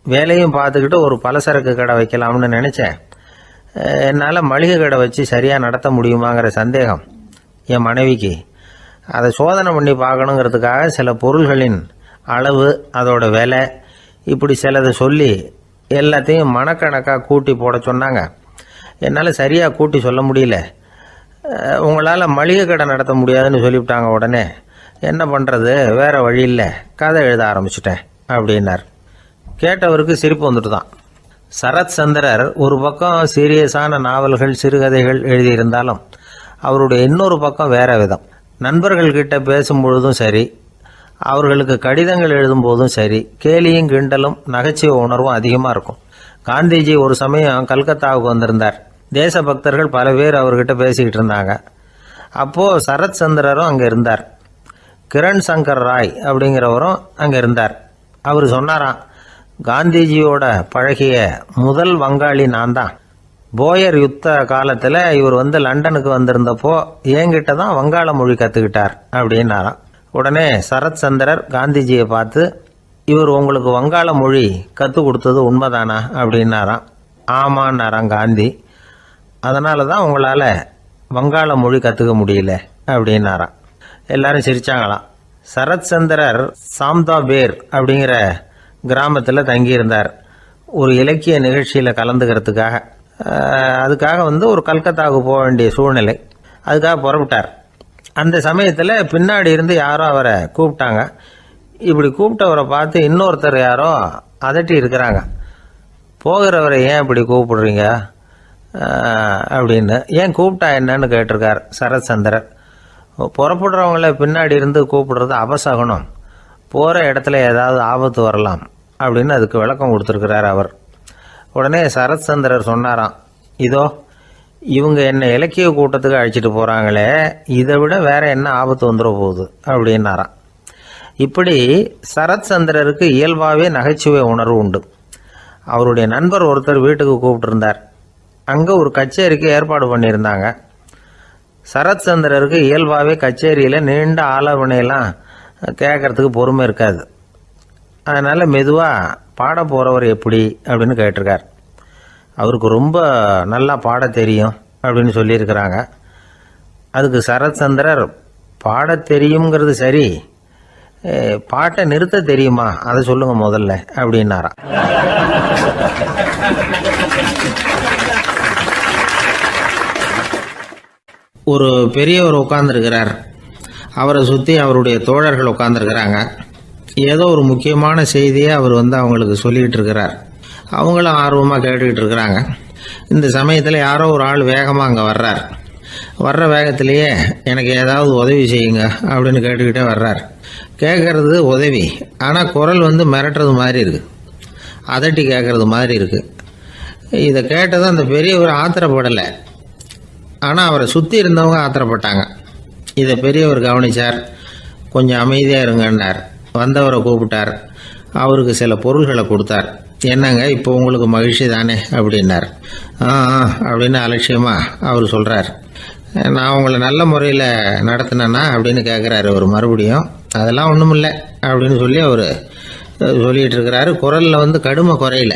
வேலையும் பார்த்துக்கிட்டு ஒரு பலசரக்கு கடை வைக்கலாம்னு நினச்சேன். என்னால் மளிகை கடை வச்சு சரியாக நடத்த முடியுமாங்கிற சந்தேகம் என் மனைவிக்கு. அதை சோதனை பண்ணி பார்க்கணுங்கிறதுக்காக சில பொருள்களின் அளவு, அதோட விலை, இப்படி சிலதை சொல்லி எல்லாத்தையும் மனக்கணக்காக கூட்டி போட சொன்னாங்க. என்னால் சரியாக கூட்டி சொல்ல முடியல. உங்களால் மளிகை கடை நடத்த முடியாதுன்னு சொல்லிவிட்டாங்க. உடனே என்ன பண்ணுறது, வேறு வழி இல்லை, கதை எழுத ஆரம்பிச்சிட்டேன் அப்படின்னார். கேட்டவருக்கு சிரிப்பு வந்துட்டு தான். சரத் சந்திரர் ஒரு பக்கம் சீரியஸான நாவல்கள், சிறுகதைகள் எழுதியிருந்தாலும் அவருடைய இன்னொரு பக்கம் வேற விதம். நண்பர்கள்கிட்ட பேசும்பொழுதும் சரி, அவர்களுக்கு கடிதங்கள் எழுதும்போதும் சரி, கேலியும் கிண்டலும் நகைச்சுவை உணர்வும் அதிகமாக இருக்கும். காந்திஜி ஒரு சமயம் கல்கத்தாவுக்கு வந்திருந்தார். தேசபக்தர்கள் பல பேர் அவர்கிட்ட பேசிக்கிட்டு இருந்தாங்க. அப்போது சரத் சந்திரரும் அங்கே இருந்தார். கிரண் சங்கர் ராய் அப்படிங்கிறவரும் அங்கே இருந்தார். அவர் சொன்னாராம், காந்திஜியோட பழகிய முதல் வங்காளி நான் தான். போயர் யுத்த காலத்தில் இவர் லண்டனுக்கு வந்திருந்தப்போ என்கிட்ட தான் வங்காள மொழி கற்றுக்கிட்டார் அப்படின்னாராம். உடனே சரத் சந்திரர் காந்திஜியை பார்த்து, இவர் உங்களுக்கு வங்காள மொழி கற்றுக் கொடுத்தது உண்மைதானா அப்படின்னாராம். ஆமான்னாராம் காந்தி. அதனால தான் உங்களால் வங்காள மொழி கற்றுக்க முடியல அப்படின்னாராம். எல்லாரும் சிரிச்சாங்களாம். சரத் சந்திரர் சாம்தாபேர் அப்படிங்கிற கிராமத்தில் தங்கியிருந்தார் ஒரு இலக்கிய நிகழ்ச்சியில் கலந்துக்கிறதுக்காக. அதுக்காக ஒரு கல்கத்தாவுக்கு போக வேண்டிய சூழ்நிலை. அதுக்காக புறப்பட்டார். அந்த சமயத்தில் பின்னாடி இருந்து யாரோ அவரை கூப்பிட்டாங்க. இப்படி கூப்பிட்டவரை பார்த்து இன்னொருத்தர் யாரோ அதட்டி இருக்கிறாங்க. போகிறவரை ஏன் இப்படி கூப்பிடுறீங்க அப்படின்னு. ஏன் கூப்பிட்டா என்னன்னு கேட்டிருக்கார் சரத் சந்திரர். புறப்படுறவங்கள பின்னாடி இருந்து கூப்பிடுறது அபசகுனம், போகிற இடத்துல ஏதாவது ஆபத்து வரலாம் அப்படின்னு அதுக்கு விளக்கம் கொடுத்துருக்கிறார் அவர். உடனே சரத் சந்திரர் சொன்னாராம், இதோ இவங்க என்ன இலக்கிய கூட்டத்துக்கு அழைச்சிட்டு போகிறாங்களே, இதை விட வேற என்ன ஆபத்து வந்துட போகுது அப்படின்னாராம். இப்படி சரத் சந்திரருக்கு இயல்பாகவே நகைச்சுவை உணர்வு உண்டு. அவருடைய நண்பர் ஒருத்தர் வீட்டுக்கு கூப்பிட்டுருந்தார். அங்கே ஒரு கச்சேரிக்கு ஏற்பாடு பண்ணியிருந்தாங்க. சரத் சந்திரருக்கு இயல்பாகவே கச்சேரியில் நீண்ட ஆலோசனையெல்லாம் கேட்கறதுக்கு பொறுமை இருக்காது. அதனால் மெதுவாக பாட போகிறவர் எப்படி அப்படின்னு கேட்டிருக்கார். அவருக்கு ரொம்ப நல்லா பாட தெரியும் அப்படின்னு சொல்லியிருக்கிறாங்க. அதுக்கு சரத் சந்திரர், பாட தெரியுங்கிறது சரி, பாட்டை நிறுத்த தெரியுமா, அதை சொல்லுங்க முதல்ல அப்படின்னாராம். ஒரு பெரியவர் உட்கார்ந்துருக்கிறார். அவரை சுற்றி அவருடைய தோழர்கள் உட்கார்ந்துருக்கிறாங்க. ஏதோ ஒரு முக்கியமான செய்தியை அவர் அவங்களுக்கு சொல்லிக்கிட்டு இருக்கிறார். அவங்களும் ஆர்வமாக கேட்டுக்கிட்டு இருக்கிறாங்க. இந்த சமயத்தில் யாரோ ஒரு ஆள் வேகமாக அங்கே வர்றார். வர்ற வேகத்திலேயே எனக்கு ஏதாவது உதவி செய்யுங்க அப்படின்னு கேட்டுக்கிட்டே வர்றார். கேட்கறது உதவி, ஆனால் குரல் மிரட்டுறது மாதிரி இருக்குது, அதட்டி கேட்கறது மாதிரி இருக்குது. இதை கேட்டதும் அந்த பெரியவர் ஆத்திரப்படலை, ஆனால் அவரை சுற்றி இருந்தவங்க ஆத்திரப்பட்டாங்க. இதை பெரியவர் கவனித்தார். கொஞ்சம் அமைதியாக இருங்கன்னார். வந்தவரை கூப்பிட்டார். அவருக்கு சில பொருள்களை கொடுத்தார். என்னங்க இப்போ உங்களுக்கு மகிழ்ச்சி தானே அப்படின்னார். அப்படின்னு அலட்சியமாக அவர் சொல்கிறார். நான் உங்களை நல்ல முறையில் நடத்தினேன்னா அப்படின்னு கேட்குறாரு அவர் மறுபடியும். அதெல்லாம் ஒன்றும் இல்லை அப்படின்னு சொல்லி அவர் சொல்லிகிட்டு இருக்கிறாரு. குரலில் கடுமை குறையில.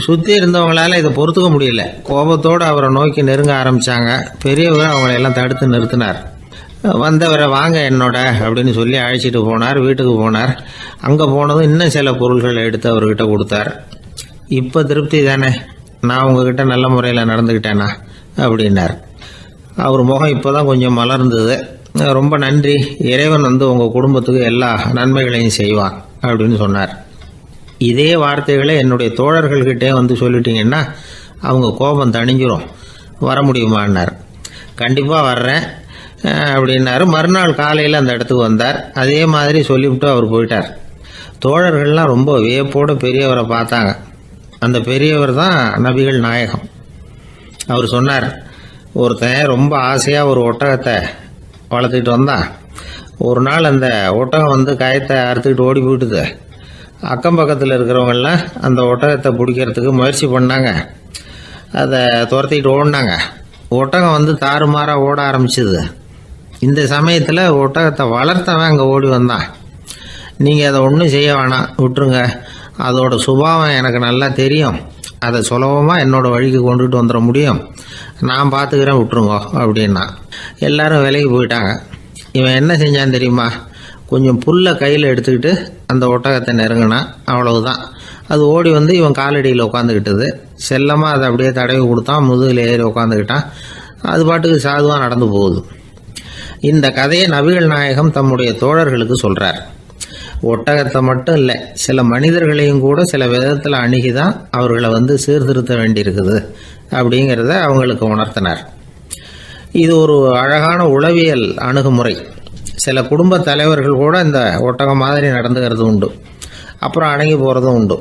சுற்றி இருந்தவங்களால இதை பொறுத்துக்க முடியல. கோபத்தோடு அவரை நோக்கி நெருங்க ஆரம்பித்தாங்க. பெரியவர் அவங்களையெல்லாம் தடுத்து நிறுத்தினார். வந்தவரை வாங்க என்னோட அப்படின்னு சொல்லி அழைச்சிட்டு போனார். வீட்டுக்கு போனார். அங்கே போனதும் இன்னும் சில பொருள்களை எடுத்து அவர்கிட்ட கொடுத்தார். இப்போ திருப்தி தானே, நான் உங்ககிட்ட நல்ல முறையில் நடந்துக்கிட்டேனா அப்படின்னார். அவர் முகம் இப்போ தான் கொஞ்சம் மலர்ந்தது. ரொம்ப நன்றி, இறைவன் உங்கள் குடும்பத்துக்கு எல்லா நன்மைகளையும் செய்வான் அப்படின்னு சொன்னார். இதே வார்த்தைகளை என்னுடைய தோழர்கள்கிட்டே சொல்லிட்டீங்கன்னா அவங்க கோபம் தணிஞ்சிரும், வர முடியுமான்னார். கண்டிப்பாக வர்றேன் அப்படின்னாரு. மறுநாள் காலையில் அந்த இடத்துக்கு வந்தார். அதே மாதிரி சொல்லிவிட்டு அவர் போயிட்டார். தோழர்கள்லாம் ரொம்ப வியப்போடு பெரியவரை பார்த்தாங்க. அந்த பெரியவர் தான் நபிகள் நாயகம். அவர் சொன்னார், ஒருத்தன் ரொம்ப ஆசையாக ஒரு ஒட்டகத்தை வளர்த்துக்கிட்டு வந்தான். ஒரு நாள் அந்த ஒட்டகம் கயத்தை அறுத்துக்கிட்டு ஓடி போயிட்டுது. அக்கம் பக்கத்தில் இருக்கிறவங்கெல்லாம் அந்த ஒட்டகத்தை பிடிக்கிறதுக்கு முயற்சி பண்ணாங்க. அதை துரத்திக்கிட்டு ஓடினாங்க. ஒட்டகம் தாறுமாறாக ஓட ஆரம்பிச்சிது. இந்த சமயத்தில் ஒட்டகத்தை வளர்த்தவன் அங்கே ஓடி வந்தான். நீங்கள் அதை ஒன்றும் செய்ய வேணாம், விட்டுருங்க, அதோட சுபாவம் எனக்கு நல்லா தெரியும், அதை சுலபமாக என்னோட வழிக்கு கொண்டுட்டு வந்துட முடியும், நான் பார்த்துக்கிறேன், விட்டுருங்கோ அப்படின்னா. எல்லாரும் விலைக்கு போயிட்டாங்க. இவன் என்ன செஞ்சான் தெரியுமா? கொஞ்சம் புல்லை கையில் எடுத்துக்கிட்டு அந்த ஒட்டகத்தை நெருங்கினான். அவ்வளவுதான். அது ஓடி இவன் காலடியில் உட்காந்துக்கிட்டது. செல்லமாக அதை அப்படியே தடவி கொடுத்தான். முதுகில் ஏறி உட்காந்துக்கிட்டான். அது பாட்டுக்கு சாதுவாக நடந்து போகுது. இந்த கதையை நபிகள் நாயகம் தம்முடைய தோழர்களுக்கு சொல்கிறார். ஒட்டகத்தை மட்டும் இல்லை, சில மனிதர்களையும் கூட சில விதத்தில் அணுகிதான் அவர்களை சீர்திருத்த வேண்டியிருக்குது அப்படிங்கிறத அவங்களுக்கு உணர்த்தினார். இது ஒரு அழகான உளவியல் அணுகுமுறை. சில குடும்ப தலைவர்கள் கூட இந்த ஒட்டகம் மாதிரி நடந்துக்கிறது உண்டு, அப்புறம் அடங்கி போகிறதும் உண்டு.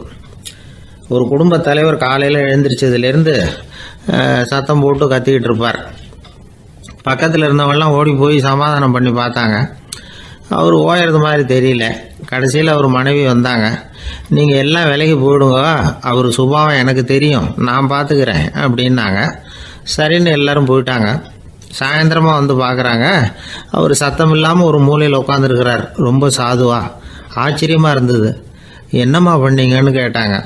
ஒரு குடும்ப தலைவர் காலையில் எழுந்திரிச்சதுலேருந்து சத்தம் போட்டு கத்திக்கிட்டு இருப்பார். பக்கத்தில் இருந்தவங்கெல்லாம் ஓடி போய் சமாதானம் பண்ணி பார்த்தாங்க. அவர் ஓயறது மாதிரி தெரியல. கடைசியில் அவர் மனைவி வந்தாங்க. நீங்கள் எல்லாம் விலைக்கு போயிடுங்க, அவர் சுபாவம் எனக்கு தெரியும், நான் பார்த்துக்கிறேன் அப்படின்னாங்க. சரின்னு எல்லாரும் போயிட்டாங்க. சாயந்தரமாக பார்க்குறாங்க, அவர் சத்தம் இல்லாமல் ஒரு மூலையில் உட்காந்துருக்கிறார். ரொம்ப சாதுவா. ஆச்சரியமாக இருந்தது. என்னம்மா பண்ணீங்கன்னு கேட்டாங்க.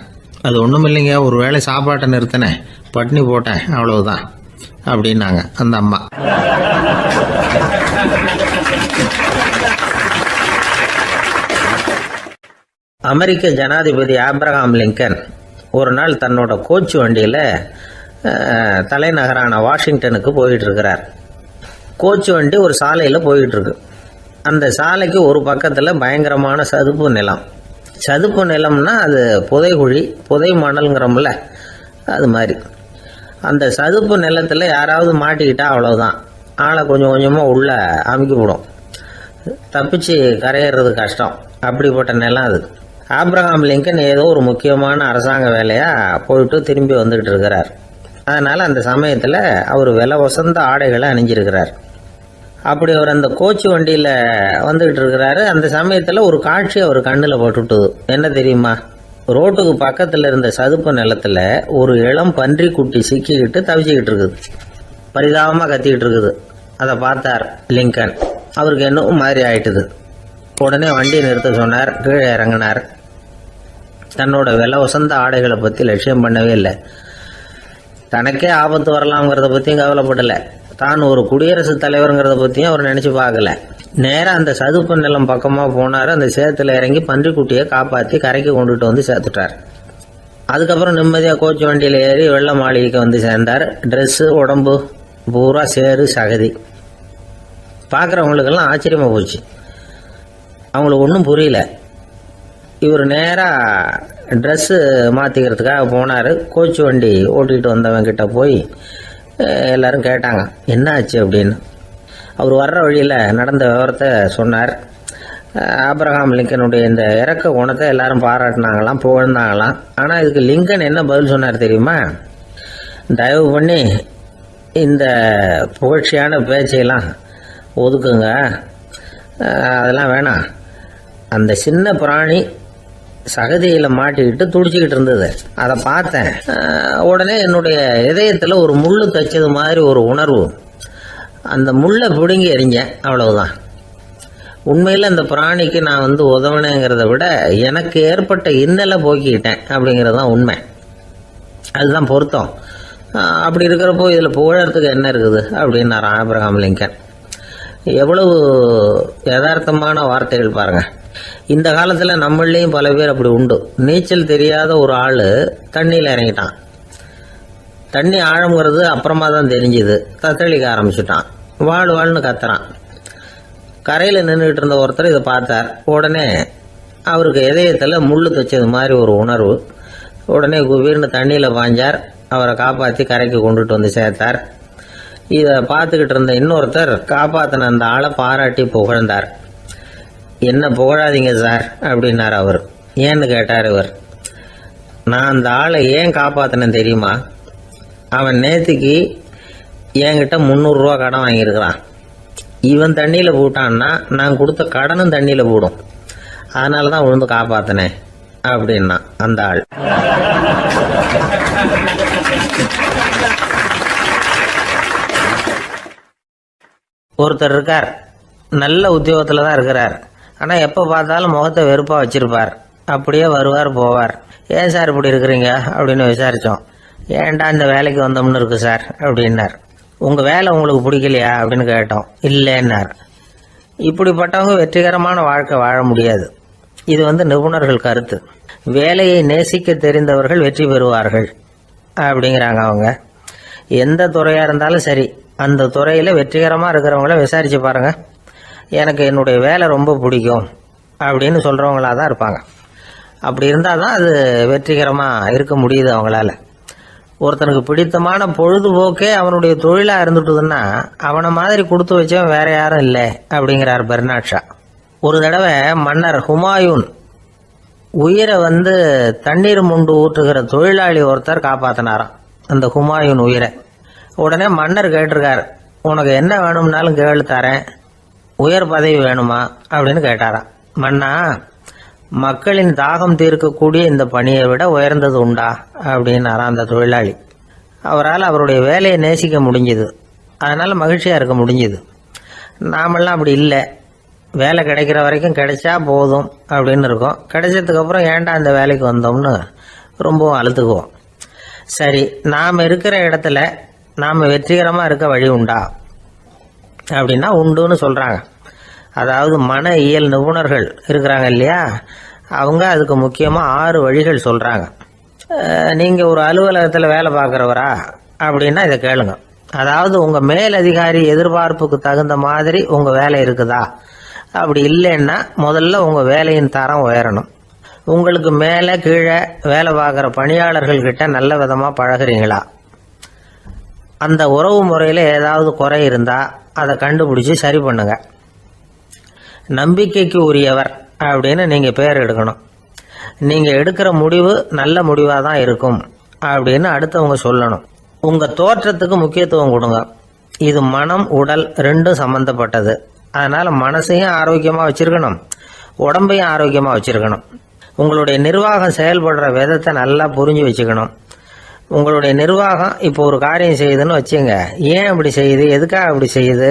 அது ஒன்றும் இல்லைங்க, ஒரு வேளை சாப்பாட்டை நிறுத்தினேன், பட்னி போட்டேன், அவ்வளவுதான் அப்படின்னாங்க அந்த அம்மா. அமெரிக்க ஜனாதிபதி ஆப்ரஹாம் லிங்கன் ஒரு நாள் தன்னோட கோச்சு வண்டியில் தலைநகரான வாஷிங்டனுக்கு போயிட்டு இருக்கிறார். கோச்சு வண்டி ஒரு சாலையில் போயிட்டு இருக்கு. அந்த சாலைக்கு ஒரு பக்கத்தில் பயங்கரமான சதுப்பு நிலம். சதுப்பு நிலம்னா அது புதைகுழி, புதை மணல்ங்கிறோம்ல, அது மாதிரி. அந்த சதுப்பு நிலத்தில் யாராவது மாட்டிக்கிட்டா அவ்வளோதான், ஆளை கொஞ்சம் கொஞ்சமாக உள்ளே அமுக்கிவிடும். தப்பிச்சு கரையிறது கஷ்டம். அப்படிப்பட்ட நிலம் அது. ஆப்ரஹாம் லிங்கன் ஏதோ ஒரு முக்கியமான அரசாங்க வேலையாக போயிட்டு திரும்பி வந்துக்கிட்டு இருக்கிறார். அதனால் அந்த சமயத்தில் அவர் விலை வசந்த ஆடைகளை அணிஞ்சிருக்கிறார். அப்படி அவர் அந்த கோச்சு வண்டியில் வந்துக்கிட்டு இருக்கிறாரு. அந்த சமயத்தில் ஒரு காட்சி அவர் கண்ணில் போட்டுவிட்டுது. என்ன தெரியுமா? ரோட்டுக்கு பக்கத்தில் இருந்த சதுப்பு நிலத்தில் ஒரு இளம் பன்றி குட்டி சிக்கிக்கிட்டு தவிச்சிக்கிட்டு இருக்குது. பரிதாபமாக கத்திக்கிட்டு இருக்குது. அதை பார்த்தார் லிங்கன். அவருக்கு என்னவும் மாதிரி ஆயிட்டுது. உடனே வண்டியை நிறுத்த சொன்னார். கீழே இறங்கினார். தன்னோட விலை வசந்த ஆடைகளை பற்றி லட்சியம் பண்ணவே இல்லை. தனக்கே ஆபத்து வரலாம்ங்கிறத பற்றியும் கவலைப்படலை. தான் ஒரு குடியரசுத் தலைவருங்கிறத பற்றியும் அவர் நினச்சி பார்க்கல. நேராக அந்த சதுப்பு நிலம் பக்கமாக போனார். அந்த சேத்துல இறங்கி பன்றிக்குட்டியை காப்பாற்றி கரைக்கு கொண்டுட்டு வந்து சேர்த்துட்டார். அதுக்கப்புறம் நிம்மதியாக கோச்சு வண்டியில் ஏறி வெள்ள மாளிகைக்கு வந்து சேர்ந்தார். ட்ரெஸ்ஸு உடம்பு பூரா சேரு சகதி. பார்க்குறவங்களுக்கெல்லாம் ஆச்சரியமாக போச்சு. அவங்களுக்கு ஒன்றும் புரியல. இவர் நேராக ட்ரெஸ்ஸு மாற்றிக்கிறதுக்காக போனார். கோச்சு வண்டி ஓட்டிகிட்டு வந்தவங்கிட்ட போய் எல்லாரும் கேட்டாங்க என்ன ஆச்சு அப்படின்னு. அவர் வர்ற வழியில் நடந்த விவரத்தை சொன்னார். ஆபிரகாம் லிங்கனுடைய இந்த இறக்க குணத்தை எல்லாரும் பாராட்டினாங்களாம், புகழ்ந்தாங்களாம். ஆனால் இதுக்கு லிங்கன் என்ன பதில் சொன்னார் தெரியுமா? தயவு பண்ணி இந்த புகழ்ச்சியான பேச்சையெல்லாம் ஒதுக்குங்க, அதெல்லாம் வேணாம். அந்த சின்ன பிராணி சகதியில் மாட்டிக்கிட்டு துடிச்சிக்கிட்டு இருந்தது. அதை பார்த்தேன். உடனே என்னுடைய இதயத்தில் ஒரு முள்ளு தைச்சது மாதிரி ஒரு உணர்வு. அந்த முள்ளை பிடுங்கி எறிஞ்சேன், அவ்வளவுதான். உண்மையில் அந்த பிராணிக்கு நான் உதவினேங்கிறத விட எனக்கு ஏற்பட்ட இன்னலை போக்கிக்கிட்டேன் அப்படிங்கிறது தான் உண்மை. அதுதான் பொருத்தம். அப்படி இருக்கிறப்போ இதில் புகழறதுக்கு என்ன இருக்குது அப்படின்னார் ஆபிரகாம் லிங்கன். எவ்வளவு யதார்த்தமான வார்த்தைகள் பாருங்கள். இந்த காலத்தில் நம்மளையும் பல பேர் அப்படி உண்டு. நீச்சல் தெரியாத ஒரு ஆள் தண்ணியில் இறங்கிட்டான். தண்ணி ஆழம்ங்கிறது அப்புறமா தான் தெரிஞ்சுது. தத்தளிக்க ஆரம்பிச்சுட்டான். வாழ்னு கத்துறான். கரையில் நின்றுட்டு இருந்த ஒருத்தர் இதை பார்த்தார். உடனே அவருக்கு இதயத்தில் முள்ளு தைச்சது மாதிரி ஒரு உணர்வு. உடனே குபீர்னு தண்ணியில் பாஞ்சார். அவரை காப்பாற்றி கரைக்கு கொண்டுட்டு வந்து சேர்த்தார். இதை பார்த்துக்கிட்டு இருந்த இன்னொருத்தர் காப்பாற்றின அந்த ஆளை பாராட்டி புகழ்ந்தார். என்ன புகழாதீங்க சார் அப்படின்னார் அவர். ஏன்னு கேட்டார் இவர். நான் அந்த ஆளை ஏன் காப்பாற்றினேன் தெரியுமா? அவன் நேற்றுக்கு என்கிட்ட 300 ரூபா கடன் வாங்கியிருக்கிறான். இவன் தண்ணியில் போட்டான்னா நான் கொடுத்த கடனும் தண்ணியில் போடும். அதனால தான் விழுந்து காப்பாற்றினேன் அப்படின்னா அந்த ஆள். ஒருத்தர் இருக்கார். நல்ல உத்தியோகத்தில் தான் இருக்கிறார். ஆனால் எப்போ பார்த்தாலும் முகத்தை வெறுப்பாக வச்சிருப்பார். அப்படியே வருவார் போவார். ஏன் சார் இப்படி இருக்கிறீங்க அப்படின்னு விசாரித்தோம். ஏன்டா இந்த வேலைக்கு வந்தோம்னு இருக்கு சார் அப்படின்னார். உங்கள் வேலை உங்களுக்கு பிடிக்கலையா அப்படின்னு கேட்டோம். இல்லைன்னார். இப்படிப்பட்டவங்க வெற்றிகரமான வாழ்க்கை வாழ முடியாது. இது நிபுணர்கள் கருத்து. வேலையை நேசிக்க தெரிந்தவர்கள் வெற்றி பெறுவார்கள் அப்படிங்கிறாங்க அவங்க. எந்த துறையாக இருந்தாலும் சரி, அந்த துறையில் வெற்றிகரமாக இருக்கிறவங்கள விசாரித்து பாருங்கள். எனக்கு என்னுடைய வேலை ரொம்ப பிடிக்கும் அப்படின்னு சொல்கிறவங்களா தான் இருப்பாங்க. அப்படி இருந்தால் தான் அது வெற்றிகரமாக இருக்க முடியுது அவங்களால. ஒருத்தனுக்கு பிடித்தமான பொழுதுபோக்கே அவனுடைய தொழிலாக இருந்துட்டுதுன்னா அவனை மாதிரி கொடுத்து வச்சவன் வேற யாரும் இல்லை அப்படிங்கிறார் பெர்னாட் ஷா. ஒரு தடவை மன்னர் ஹுமாயூன் உயிரை தண்ணீர் முண்டு ஊற்றுகிற தொழிலாளி ஒருத்தர் காப்பாற்றினாராம் அந்த ஹுமாயூன் உயிரை. உடனே மன்னர் கேட்டிருக்கார், உனக்கு என்ன வேணும்னாலும் கேளு தரேன், உயர் பதவி வேணுமா அப்படின்னு கேட்டாராம். மன்னா, மக்களின் தாகம் தீர்க்கக்கூடிய இந்த பணியை விட உயர்ந்தது உண்டா அப்படின்னாராம் அந்த தொழிலாளி. அவரால் அவருடைய வேலையை நேசிக்க முடிஞ்சுது. அதனால் மகிழ்ச்சியாக இருக்க முடிஞ்சுது. நாமெல்லாம் அப்படி இல்லை. வேலை கிடைக்கிற வரைக்கும் கிடைச்சா போதும் அப்படின்னு இருக்கோம். கிடைச்சதுக்கப்புறம் ஏன்டா அந்த வேலைக்கு வந்தோம்னு ரொம்பவும் அழுத்துக்குவோம். சரி, நாம் இருக்கிற இடத்துல நாம் வெற்றிகரமாக இருக்க வழி உண்டா அப்படின்னா உண்டுன்னு சொல்கிறாங்க. அதாவது மன இயல் நிபுணர்கள் இருக்கிறாங்க இல்லையா, அவங்க அதுக்கு முக்கியமாக 6 வழிகள் சொல்கிறாங்க. நீங்கள் ஒரு அலுவலகத்தில் வேலை பார்க்குறவரா அப்படின்னா இதை கேளுங்க. அதாவது உங்கள் மேலதிகாரி எதிர்பார்ப்புக்கு தகுந்த மாதிரி உங்கள் வேலை இருக்குதா? அப்படி இல்லைன்னா முதல்ல உங்கள் வேலையின் தரம் உயரணும். உங்களுக்கு மேலே கீழே வேலை பார்க்குற பணியாளர்கள்கிட்ட நல்ல விதமாக பழகிறீங்களா? அந்த உறவு முறையில் ஏதாவது குறை இருந்தால் அதை கண்டுபிடிச்சி சரி பண்ணுங்க. நம்பிக்கைக்கு உரியவர் அப்படின்னு நீங்கள் பேர் எடுக்கணும். நீங்கள் எடுக்கிற முடிவு நல்ல முடிவாக தான் இருக்கும் அப்படின்னு அடுத்தவங்க சொல்லணும். உங்கள் தோற்றத்துக்கு முக்கியத்துவம் கொடுங்க. இது மனம் உடல் ரெண்டும் சம்மந்தப்பட்டது. அதனால் மனசையும் ஆரோக்கியமாக வச்சுருக்கணும், உடம்பையும் ஆரோக்கியமாக வச்சுருக்கணும். உங்களுடைய நிர்வாகம் செயல்படுற விதத்தை நல்லா புரிஞ்சு வச்சுக்கணும். உங்களுடைய நிர்வாகம் இப்போ ஒரு காரியம் செய்யுதுன்னு வச்சுங்க, ஏன் அப்படி செய்யுது, எதுக்காக அப்படி செய்யுது,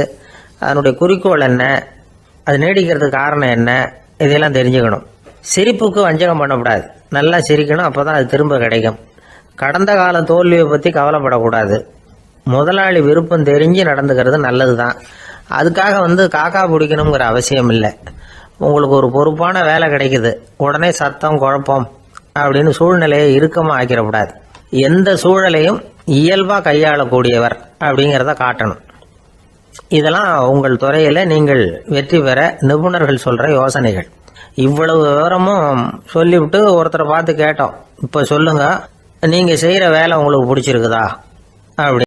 அதனுடைய குறிக்கோள் என்ன, அது நீடிக்கிறதுக்கு காரணம் என்ன, இதெல்லாம் தெரிஞ்சுக்கணும். சிரிப்புக்கு வஞ்சகம் பண்ணக்கூடாது, நல்லா சிரிக்கணும், அப்போ தான் அது திரும்ப கிடைக்கும். கடந்த கால தோல்வியை பற்றி கவலைப்படக்கூடாது. முதலாளி விருப்பம் தெரிஞ்சு நடந்துக்கிறது நல்லது தான். அதுக்காக காக்கா பிடிக்கணுங்கிற அவசியம் இல்லை. உங்களுக்கு ஒரு பொறுப்பான வேலை கிடைக்குது, உடனே சத்தம் குழப்பம் அப்படின்னு சூழ்நிலையை இறுக்கமாக ஆக்கிடக்கூடாது. எந்த சூழலையும் இயல்பாக கையாளக்கூடியவர் அப்படிங்கிறத காட்டணும். இதெல்லாம் உங்கள் துறையில் நீங்கள் வெற்றி பெற நிபுணர்கள் சொல்கிற யோசனைகள். இவ்வளவு விவரமும் சொல்லிவிட்டு ஒருத்தரை பார்த்து கேட்டோம், இப்போ சொல்லுங்கள், நீங்கள் செய்கிற வேலை உங்களுக்கு பிடிச்சிருக்குதா அப்படி